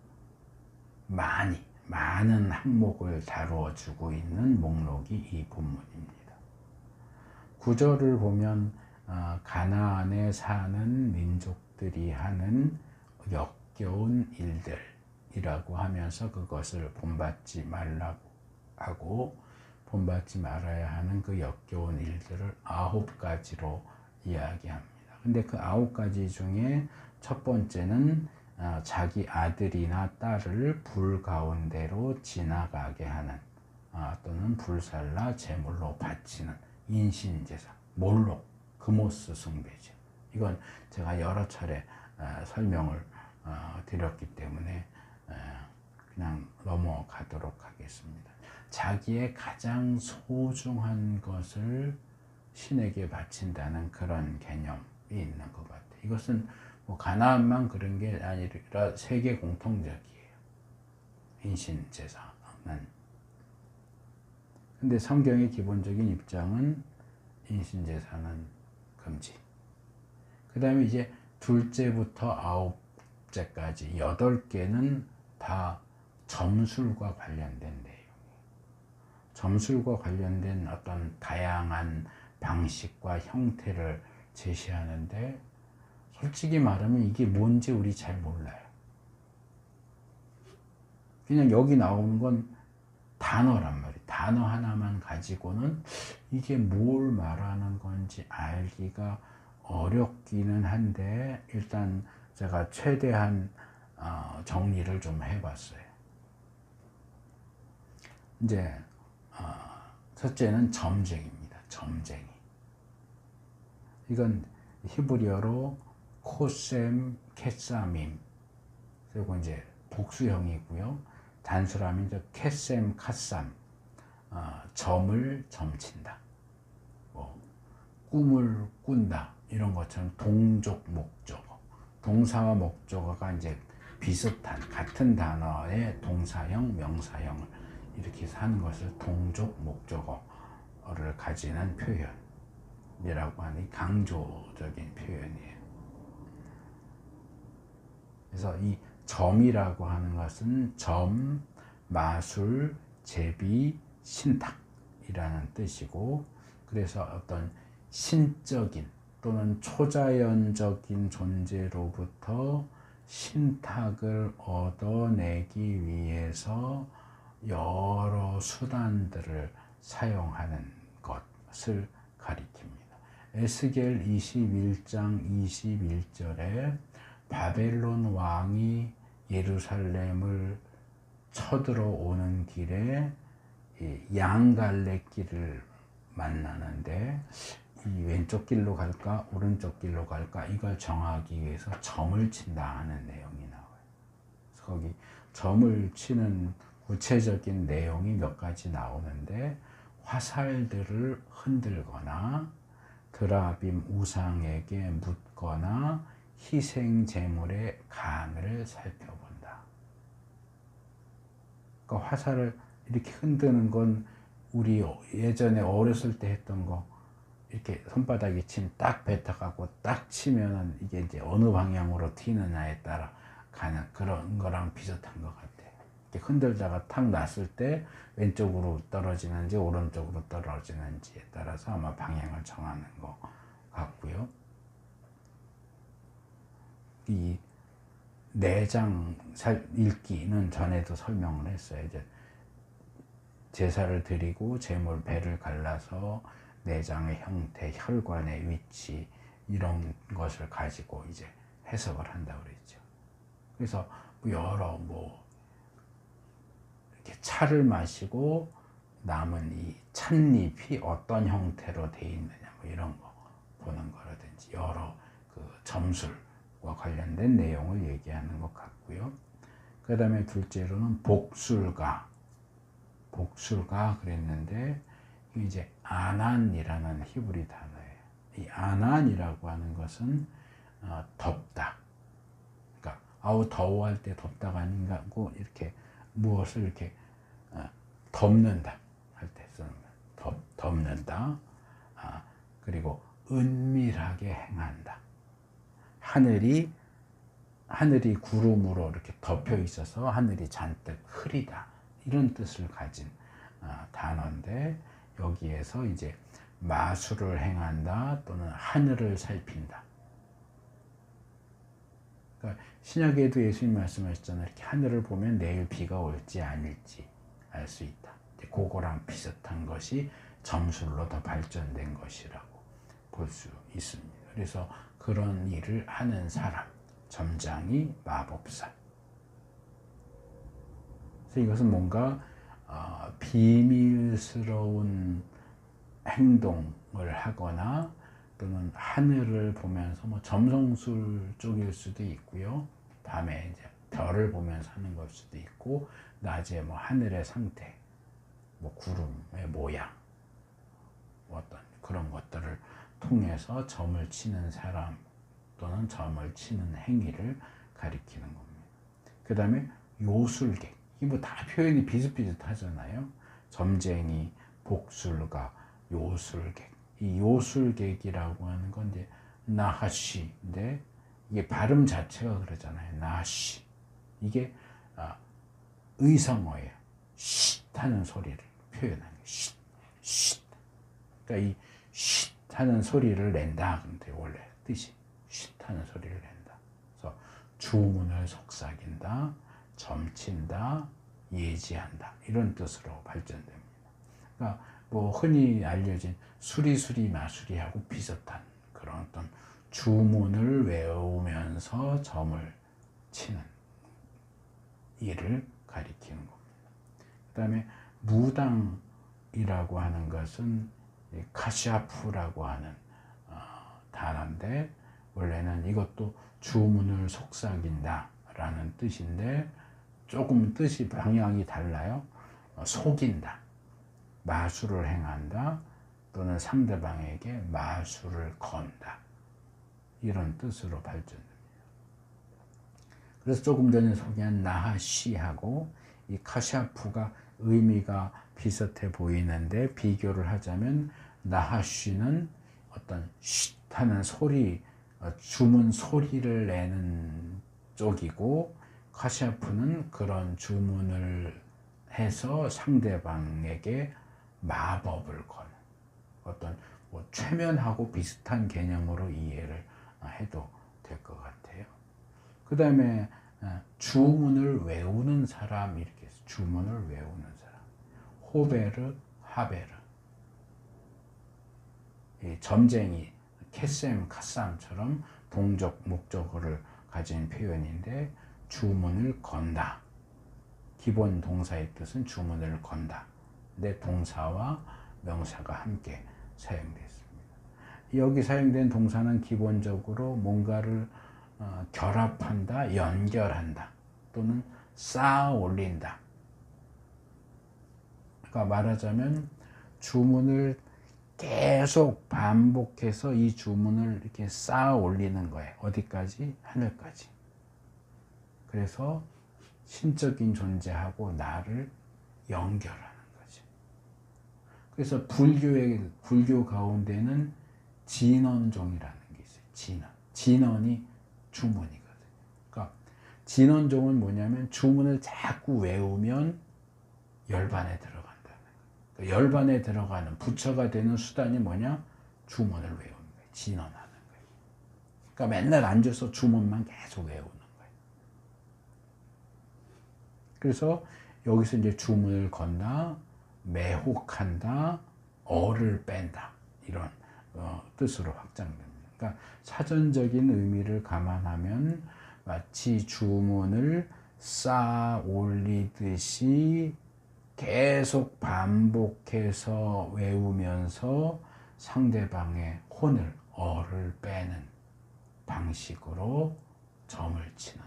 Speaker 1: 많은 항목을 다루어주고 있는 목록이 이 본문입니다. 9절을 보면 가나안에 사는 민족들이 하는 역겨운 일들이라고 하면서 그것을 본받지 말라고 하고, 본받지 말아야 하는 그 역겨운 일들을 9가지로 이야기합니다. 근데 그 9가지 중에 첫 번째는 자기 아들이나 딸을 불 가운데로 지나가게 하는, 또는 불살라 제물로 바치는 인신제사, 몰록, 금오스 숭배제. 이건 제가 여러 차례 설명을 드렸기 때문에 그냥 넘어가도록 하겠습니다. 자기의 가장 소중한 것을 신에게 바친다는 그런 개념이 있는 것 같아요. 이것은 뭐 가나안만 그런 게 아니라 세계 공통적이에요. 인신제사는. 근데 성경의 기본적인 입장은 인신제사는 금지. 그 다음에 이제 둘째부터 9제까지 8개는 다 점술과 관련된 내용이에요. 점술과 관련된 어떤 다양한 방식과 형태를 제시하는데, 솔직히 말하면 이게 뭔지 우리 잘 몰라요. 그냥 여기 나오는 건 단어란 말이에요. 단어 하나만 가지고는 이게 뭘 말하는 건지 알기가 어렵기는 한데, 일단 제가 최대한 정리를 좀 해봤어요. 이제 첫째는 점쟁이입니다. 점쟁이. 이건 히브리어로 코셈 케사밈, 그리고 이제 복수형이고요. 단수라면 이제 케셈 카삼, 점을 점친다, 뭐 꿈을 꾼다, 이런 것처럼 동족 목적어, 동사와 목적어가 이제 비슷한 같은 단어의 동사형, 명사형을 이렇게 하는 것을 동족 목적어를 가지는 표현이라고 하는 강조적인 표현이에요. 그래서 이 점이라고 하는 것은 점, 마술, 제비, 신탁이라는 뜻이고, 그래서 어떤 신적인 또는 초자연적인 존재로부터 신탁을 얻어내기 위해서 여러 수단들을 사용하는 것을 가리킵니다. 에스겔 21장 21절에 바벨론 왕이 예루살렘을 쳐들어오는 길에 양갈래길을 만나는데, 이 왼쪽 길로 갈까 오른쪽 길로 갈까 이걸 정하기 위해서 점을 친다 하는 내용이 나와요. 그래서 거기 점을 치는 구체적인 내용이 몇 가지 나오는데, 화살들을 흔들거나 드라빔 우상에게 묻거나 희생 제물의 간을 살펴본다. 그러니까 화살을 이렇게 흔드는 건 우리 예전에 어렸을 때 했던 거, 이렇게 손바닥에 침 딱 뱉어갖고 딱 치면은 이게 이제 어느 방향으로 튀느냐에 따라 가는 그런 거랑 비슷한 것 같아요. 이렇게 흔들다가 탁 놨을 때 왼쪽으로 떨어지는지 오른쪽으로 떨어지는지에 따라서 아마 방향을 정하는 것 같고요. 이 내장 읽기는 전에도 설명을 했어요. 이제 제사를 드리고 제물 배를 갈라서 내장의 형태, 혈관의 위치, 이런 것을 가지고 이제 해석을 한다고 그랬죠. 그래서 여러 이렇게 차를 마시고 남은 이 찻잎이 어떤 형태로 돼 있느냐, 이런 거 보는 거라든지 여러 그 점술과 관련된 내용을 얘기하는 것 같고요. 그 다음에 둘째로는 복술가 그랬는데, 이제 아난이라는 히브리 단어예요. 이 아난이라고 하는 것은 덥다. 그러니까 아우 더워할 때 덥다가 아니고, 이렇게 무엇을 이렇게 덮는다 할 때 쓰는 거예요. 덮는다. 그리고 은밀하게 행한다. 하늘이 구름으로 이렇게 덮여 있어서 하늘이 잔뜩 흐리다, 이런 뜻을 가진 단어인데, 여기에서 이제 마술을 행한다 또는 하늘을 살핀다. 그러니까 신약에도 예수님 말씀하셨잖아요. 이렇게 하늘을 보면 내일 비가 올지 아닐지 알 수 있다. 그거랑 비슷한 것이 점술로 더 발전된 것이라고 볼 수 있습니다. 그래서 그런 일을 하는 사람, 점장이 마법사. 그래서 이것은 뭔가 비밀스러운 행동을 하거나 또는 하늘을 보면서 점성술 쪽일 수도 있고요. 밤에 이제 별을 보면서 하는 걸 수도 있고, 낮에 하늘의 상태, 구름의 모양, 어떤 그런 것들을 통해서 점을 치는 사람 또는 점을 치는 행위를 가리키는 겁니다. 그 다음에 요술객, 이 다 표현이 비슷비슷하잖아요. 점쟁이, 복술가, 요술객. 이 요술객이라고 하는 건 이제 나하시인데, 이게 발음 자체가 그러잖아요. 나하시. 이게 의성어예요. 쉿 하는 소리를 표현하는 거예요. 쉿, 쉿. 그러니까 이 쉿 하는 소리를 낸다. 근데 원래 뜻이 쉿 하는 소리를 낸다. 그래서 주문을 속삭인다, 점친다, 예지한다. 이런 뜻으로 발전됩니다. 그러니까 뭐 흔히 알려진 수리수리 마수리하고 비슷한 그런 어떤 주문을 외우면서 점을 치는 일을 가리키는 겁니다. 그 다음에 무당이라고 하는 것은 카시아프라고 하는 단어인데, 원래는 이것도 주문을 속삭인다 라는 뜻인데 조금 뜻이 방향이 달라요. 속인다, 마술을 행한다, 또는 상대방에게 마술을 건다, 이런 뜻으로 발전됩니다. 그래서 조금 전에 소개한 나하시하고 이 카샤프가 의미가 비슷해 보이는데, 비교를 하자면 나하시는 어떤 쉿 하는 소리, 주문 소리를 내는 쪽이고, 카샤프는 그런 주문을 해서 상대방에게 마법을 거는 어떤 뭐 최면하고 비슷한 개념으로 이해를 해도 될 것 같아요. 그 다음에 주문을 외우는 사람, 이렇게 해서 주문을 외우는 사람, 호베르, 하베르, 이 점쟁이, 캐셈, 카쌈처럼 동적, 목적어를 가진 표현인데, 주문을 건다. 기본 동사의 뜻은 주문을 건다. 근데 동사와 명사가 함께 사용됐습니다. 여기 사용된 동사는 기본적으로 뭔가를 결합한다, 연결한다, 또는 쌓아 올린다. 그러니까 말하자면 주문을 계속 반복해서 이 주문을 이렇게 쌓아 올리는 거예요. 어디까지? 하늘까지. 그래서 신적인 존재하고 나를 연결하는 거죠. 그래서 불교 가운데는 진언종이라는 게 있어요. 진언이 주문이거든요. 그러니까 진언종은 뭐냐면 주문을 자꾸 외우면 열반에 들어간다는 거예요. 그러니까 열반에 들어가는 부처가 되는 수단이 뭐냐? 주문을 외우는 거예요. 진언하는 거예요. 그러니까 맨날 앉아서 주문만 계속 외우는 거예요. 그래서 여기서 이제 주문을 건다, 매혹한다, 어를 뺀다, 이런 뜻으로 확장됩니다. 그러니까 사전적인 의미를 감안하면 마치 주문을 쌓아 올리듯이 계속 반복해서 외우면서 상대방의 혼을, 어를 빼는 방식으로 점을 치는.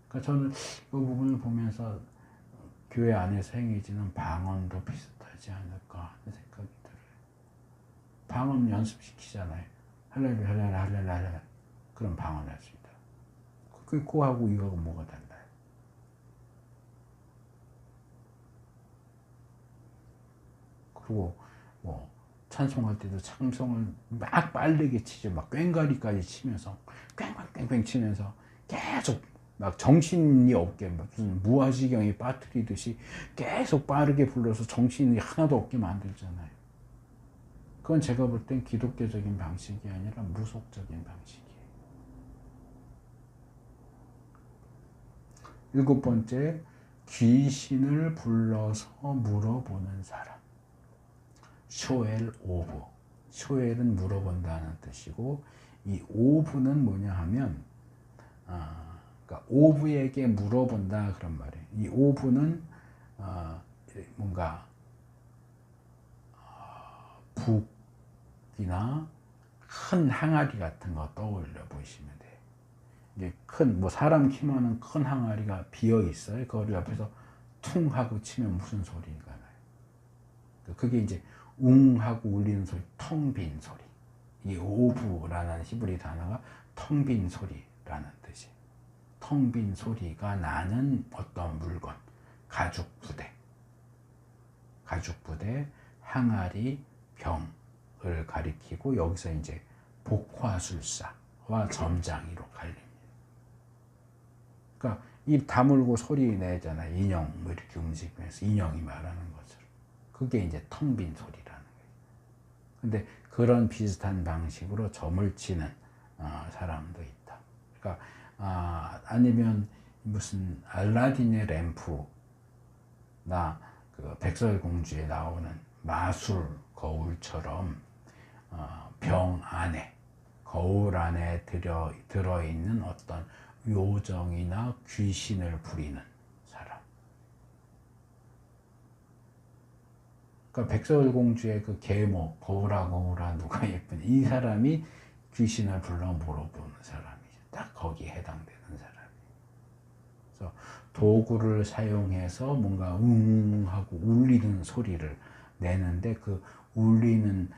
Speaker 1: 그러니까 저는 이 부분을 보면서 교회 안에서 행해지는 방언도 비슷하지 않을까 하는 생각이 들어요. 방언 연습시키잖아요. 할렐루야, 할렐루야, 할렐루야, 할렐루야. 그럼 방언 할 수 있다. 그거하고 이거하고 뭐가 달라요? 그리고 뭐 찬송할 때도 찬송을 막 빠르게 치죠. 막 꽹과리까지 치면서 꽹꽹 치면서 계속 막 정신이 없게 무슨 무아지경에 빠뜨리듯이 계속 빠르게 불러서 정신이 하나도 없게 만들잖아요. 그건 제가 볼 땐 기독교적인 방식이 아니라 무속적인 방식이에요. 7번째, 귀신을 불러서 물어보는 사람. 쇼엘 오브. 쇼엘은 물어본다는 뜻이고, 이 오브는 뭐냐 하면 그러니까 오브에게 물어본다, 그런 말이에요. 이 오브는 뭔가 북이나 큰 항아리 같은 거 떠올려 보시면 돼요. 이제 큰 사람 키만한 큰 항아리가 비어 있어요. 그걸 옆에서 퉁 하고 치면 무슨 소리가 나요? 그게 이제 웅 하고 울리는 소리, 텅 빈 소리. 이 오브라는 히브리 단어가 텅 빈 소리라는 뜻이에요. 텅 빈 소리가 나는 어떤 물건, 가죽 부대, 항아리, 병을 가리키고, 여기서 이제 복화술사와 점장이로 갈립니다. 그러니까 입 다물고 소리 내잖아요. 인형 뭐 이렇게 움직이면서 인형이 말하는 것처럼. 그게 이제 텅 빈 소리라는 거예요. 근데 그런 비슷한 방식으로 점을 치는 사람도 있다. 그러니까 아니면 무슨 알라딘의 램프나 그 백설공주에 나오는 마술 거울처럼 병 안에, 거울 안에 들어있는 어떤 요정이나 귀신을 부리는 사람. 그러니까 백설공주의 그 계모, 거울아 거울아 누가 예쁘니, 이 사람이 귀신을 불러 물어보는 사람이죠. 딱 거기에 해당되는 사람이. 그래서 도구를 사용해서 뭔가 웅 하고 울리는 소리를 내는데, 그 울리는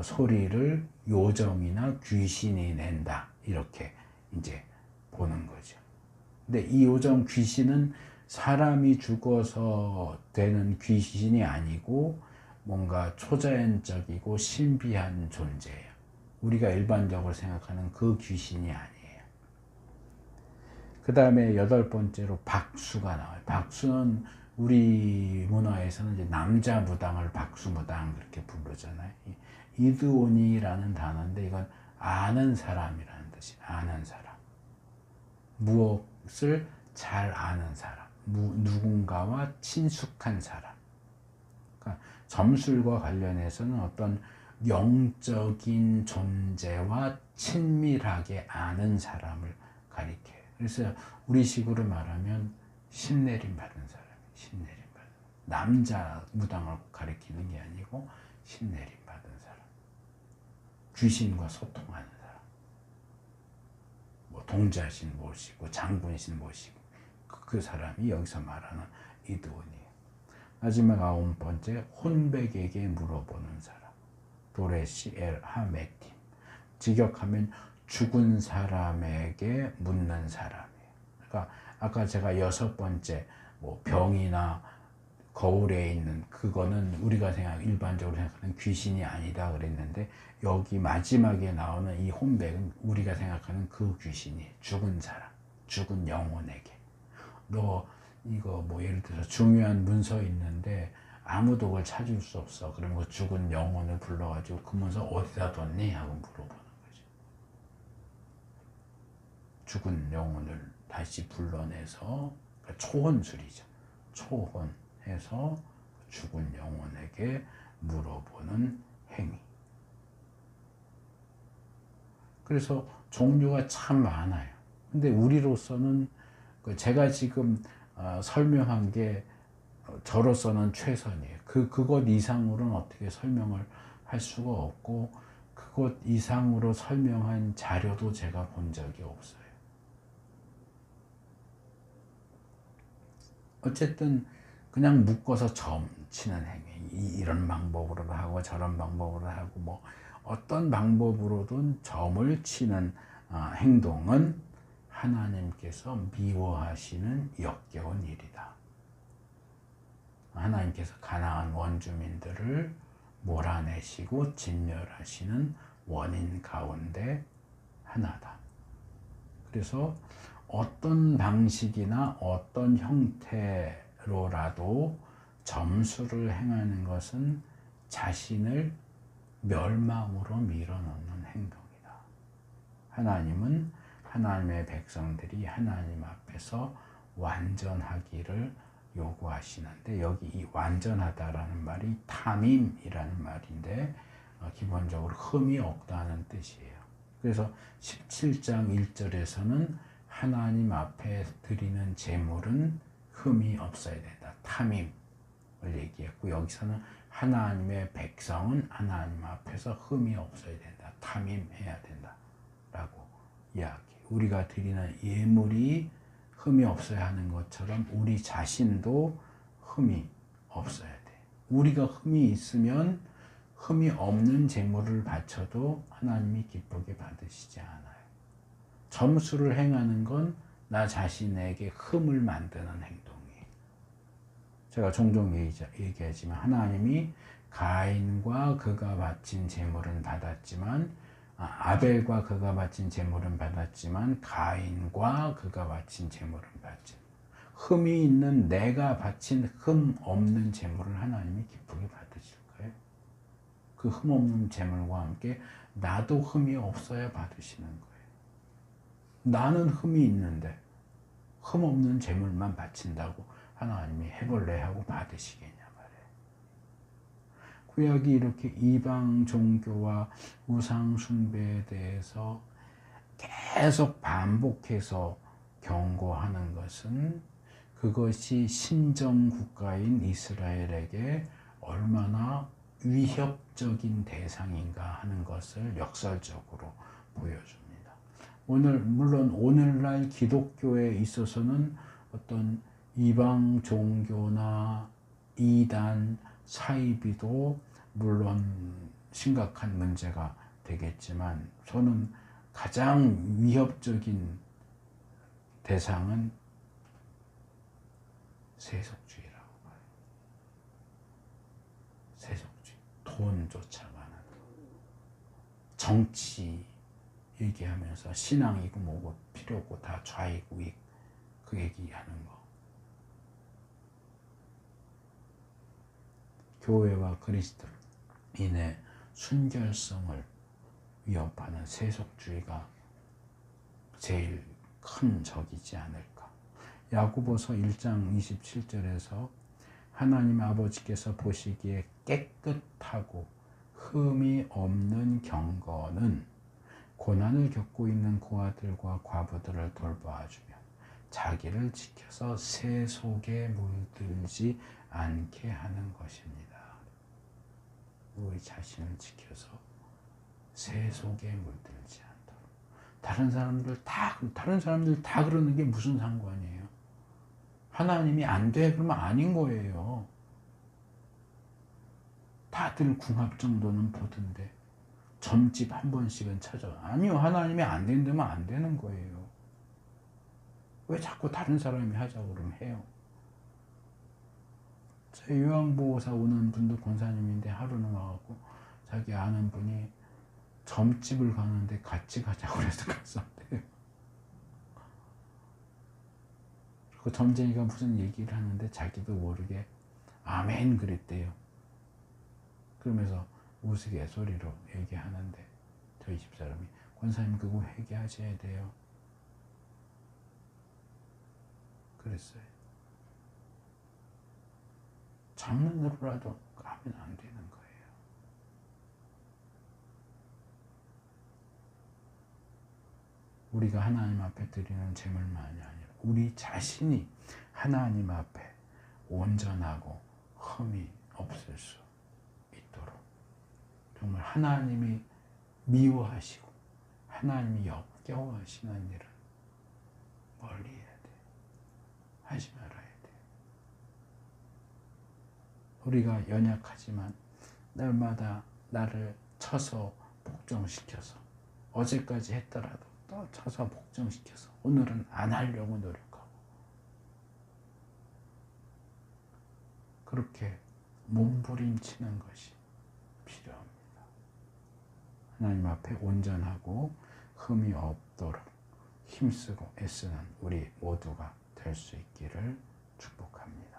Speaker 1: 소리를 요정이나 귀신이 낸다, 이렇게 이제 보는 거죠. 근데 이 요정 귀신은 사람이 죽어서 되는 귀신이 아니고 뭔가 초자연적이고 신비한 존재예요. 우리가 일반적으로 생각하는 그 귀신이 아니에요. 그 다음에 8번째로 박수가 나와요. 박수는 우리 문화에서는 이제 남자 무당을 박수무당 그렇게 부르잖아요. 이드오니라는 단어인데, 이건 아는 사람이라는 뜻이에요. 아는 사람. 무엇을 잘 아는 사람. 누군가와 친숙한 사람. 그러니까 점술과 관련해서는 어떤 영적인 존재와 친밀하게 아는 사람을 가리켜요. 그래서 우리식으로 말하면 신내림 받은 사람이, 신내림 받은, 남자 무당을 가리키는 게 아니고 신내림 받은 사람, 귀신과 소통하는 사람, 뭐 동자신 모시고 장군신 모시고 그 사람이 여기서 말하는 이드온이에요. 마지막 9번째, 혼백에게 물어보는 사람, 도레시 엘 하메팀. 직역하면 죽은 사람에게 묻는 사람이에요. 그러니까 아까 제가 6번째 뭐 병이나 거울에 있는 그거는 우리가 일반적으로 생각하는 귀신이 아니다 그랬는데, 여기 마지막에 나오는 이 혼백은 우리가 생각하는 그 귀신이 죽은 사람, 죽은 영혼에게, 너 이거 뭐 예를 들어서 중요한 문서 있는데 아무도 그걸 찾을 수 없어. 그러면 그 죽은 영혼을 불러가지고 그 문서 어디다 뒀니? 하고 물어보는 거죠. 죽은 영혼을 다시 불러내서, 그러니까 초혼술이죠. 초혼해서 죽은 영혼에게 물어보는 행위. 그래서 종류가 참 많아요. 근데 우리로서는 제가 지금 설명한 게 저로서는 최선이에요. 그것 이상으로는 어떻게 설명을 할 수가 없고, 그것 이상으로 설명한 자료도 제가 본 적이 없어요. 어쨌든 그냥 묶어서 점 치는 행위, 이런 방법으로도 하고 저런 방법으로도 하고, 뭐 어떤 방법으로든 점을 치는 행동은 하나님께서 미워하시는 역겨운 일이다. 하나님께서 가나안 원주민들을 몰아내시고 진멸하시는 원인 가운데 하나다. 그래서 어떤 방식이나 어떤 형태로라도 점수를 행하는 것은 자신을 멸망으로 밀어넣는 행동이다. 하나님은 하나님의 백성들이 하나님 앞에서 완전하기를 요구하시는데, 여기 이 완전하다라는 말이 타밈이라는 말인데 기본적으로 흠이 없다는 뜻이에요. 그래서 17장 1절에서는 하나님 앞에 드리는 제물은 흠이 없어야 된다. 타밈을 얘기했고, 여기서는 하나님의 백성은 하나님 앞에서 흠이 없어야 된다. 타밈해야 된다. 라고 이야기해요. 우리가 드리는 예물이 흠이 없어야 하는 것처럼 우리 자신도 흠이 없어야 돼. 우리가 흠이 있으면 흠이 없는 제물을 바쳐도 하나님이 기쁘게 받으시지 않아요. 점수를 행하는 건 나 자신에게 흠을 만드는 행동이에요. 제가 종종 얘기하지만 하나님이 가인과 그가 바친 제물은 받았지만, 아벨과 그가 바친 제물은 받았지만 가인과 그가 바친 제물은 받지, 흠이 있는 내가 바친 흠 없는 제물을 하나님이 기쁘게 받으실 거예요. 그 흠 없는 제물과 함께 나도 흠이 없어야 받으시는 거예요. 나는 흠이 있는데, 흠없는 제물만 바친다고 하나님이 해볼래 하고 받으시겠냐 말이에요. 구약이 이렇게 이방 종교와 우상 숭배에 대해서 계속 반복해서 경고하는 것은 그것이 신정 국가인 이스라엘에게 얼마나 위협적인 대상인가 하는 것을 역설적으로 보여줍니다. 물론 오늘날 기독교에 있어서는 어떤 이방 종교나 이단, 사이비도 물론 심각한 문제가 되겠지만 저는 가장 위협적인 대상은 세속주의라고 봐요. 세속주의. 돈 쫓아가는 거. 정치 얘기하면서 신앙이고 뭐고 필요 없고 다 좌익 우익 그 얘기하는 거. 교회와 그리스도인의 순결성을 위협하는 세속주의가 제일 큰 적이지 않을까. 야고보서 1장 27절에서 하나님 아버지께서 보시기에 깨끗하고 흠이 없는 경건은 고난을 겪고 있는 고아들과 과부들을 돌보아주며 자기를 지켜서 새 속에 물들지 않게 하는 것입니다. 우리 자신을 지켜서 새 속에 물들지 않도록. 다른 사람들 다 그러는 게 무슨 상관이에요? 하나님이 안 돼 그러면 아닌 거예요. 다들 궁합 정도는 보던데 점집 한 번씩은 찾아. 아니요, 하나님이 안 된다면 안 되는 거예요. 왜 자꾸 다른 사람이 하자고 그러면 해요? 제 요양보호사 오는 분도 권사님인데 하루는 와갖고 자기 아는 분이 점집을 가는데 같이 가자고 그래서 갔었대요. 그 점쟁이가 무슨 얘기를 하는데 자기도 모르게 아멘 그랬대요. 그러면서 우스갯소리로 얘기하는데 저희 집사람이 권사님 그거 회개하셔야 돼요. 그랬어요. 장난으로라도 하면 안 되는 거예요. 우리가 하나님 앞에 드리는 제물만이 아니라 우리 자신이 하나님 앞에 온전하고 흠이 없을 수 있도록 정말 하나님이 미워하시고 하나님이 역겨워하시는 일을 멀리 해야 돼. 하지 말아야 돼. 우리가 연약하지만 날마다 나를 쳐서 복종시켜서 어제까지 했더라도 또 쳐서 복종시켜서 오늘은 안 하려고 노력하고 그렇게 몸부림치는 것이 필요합니다. 하나님 앞에 온전하고 흠이 없도록 힘쓰고 애쓰는 우리 모두가 될 수 있기를 축복합니다.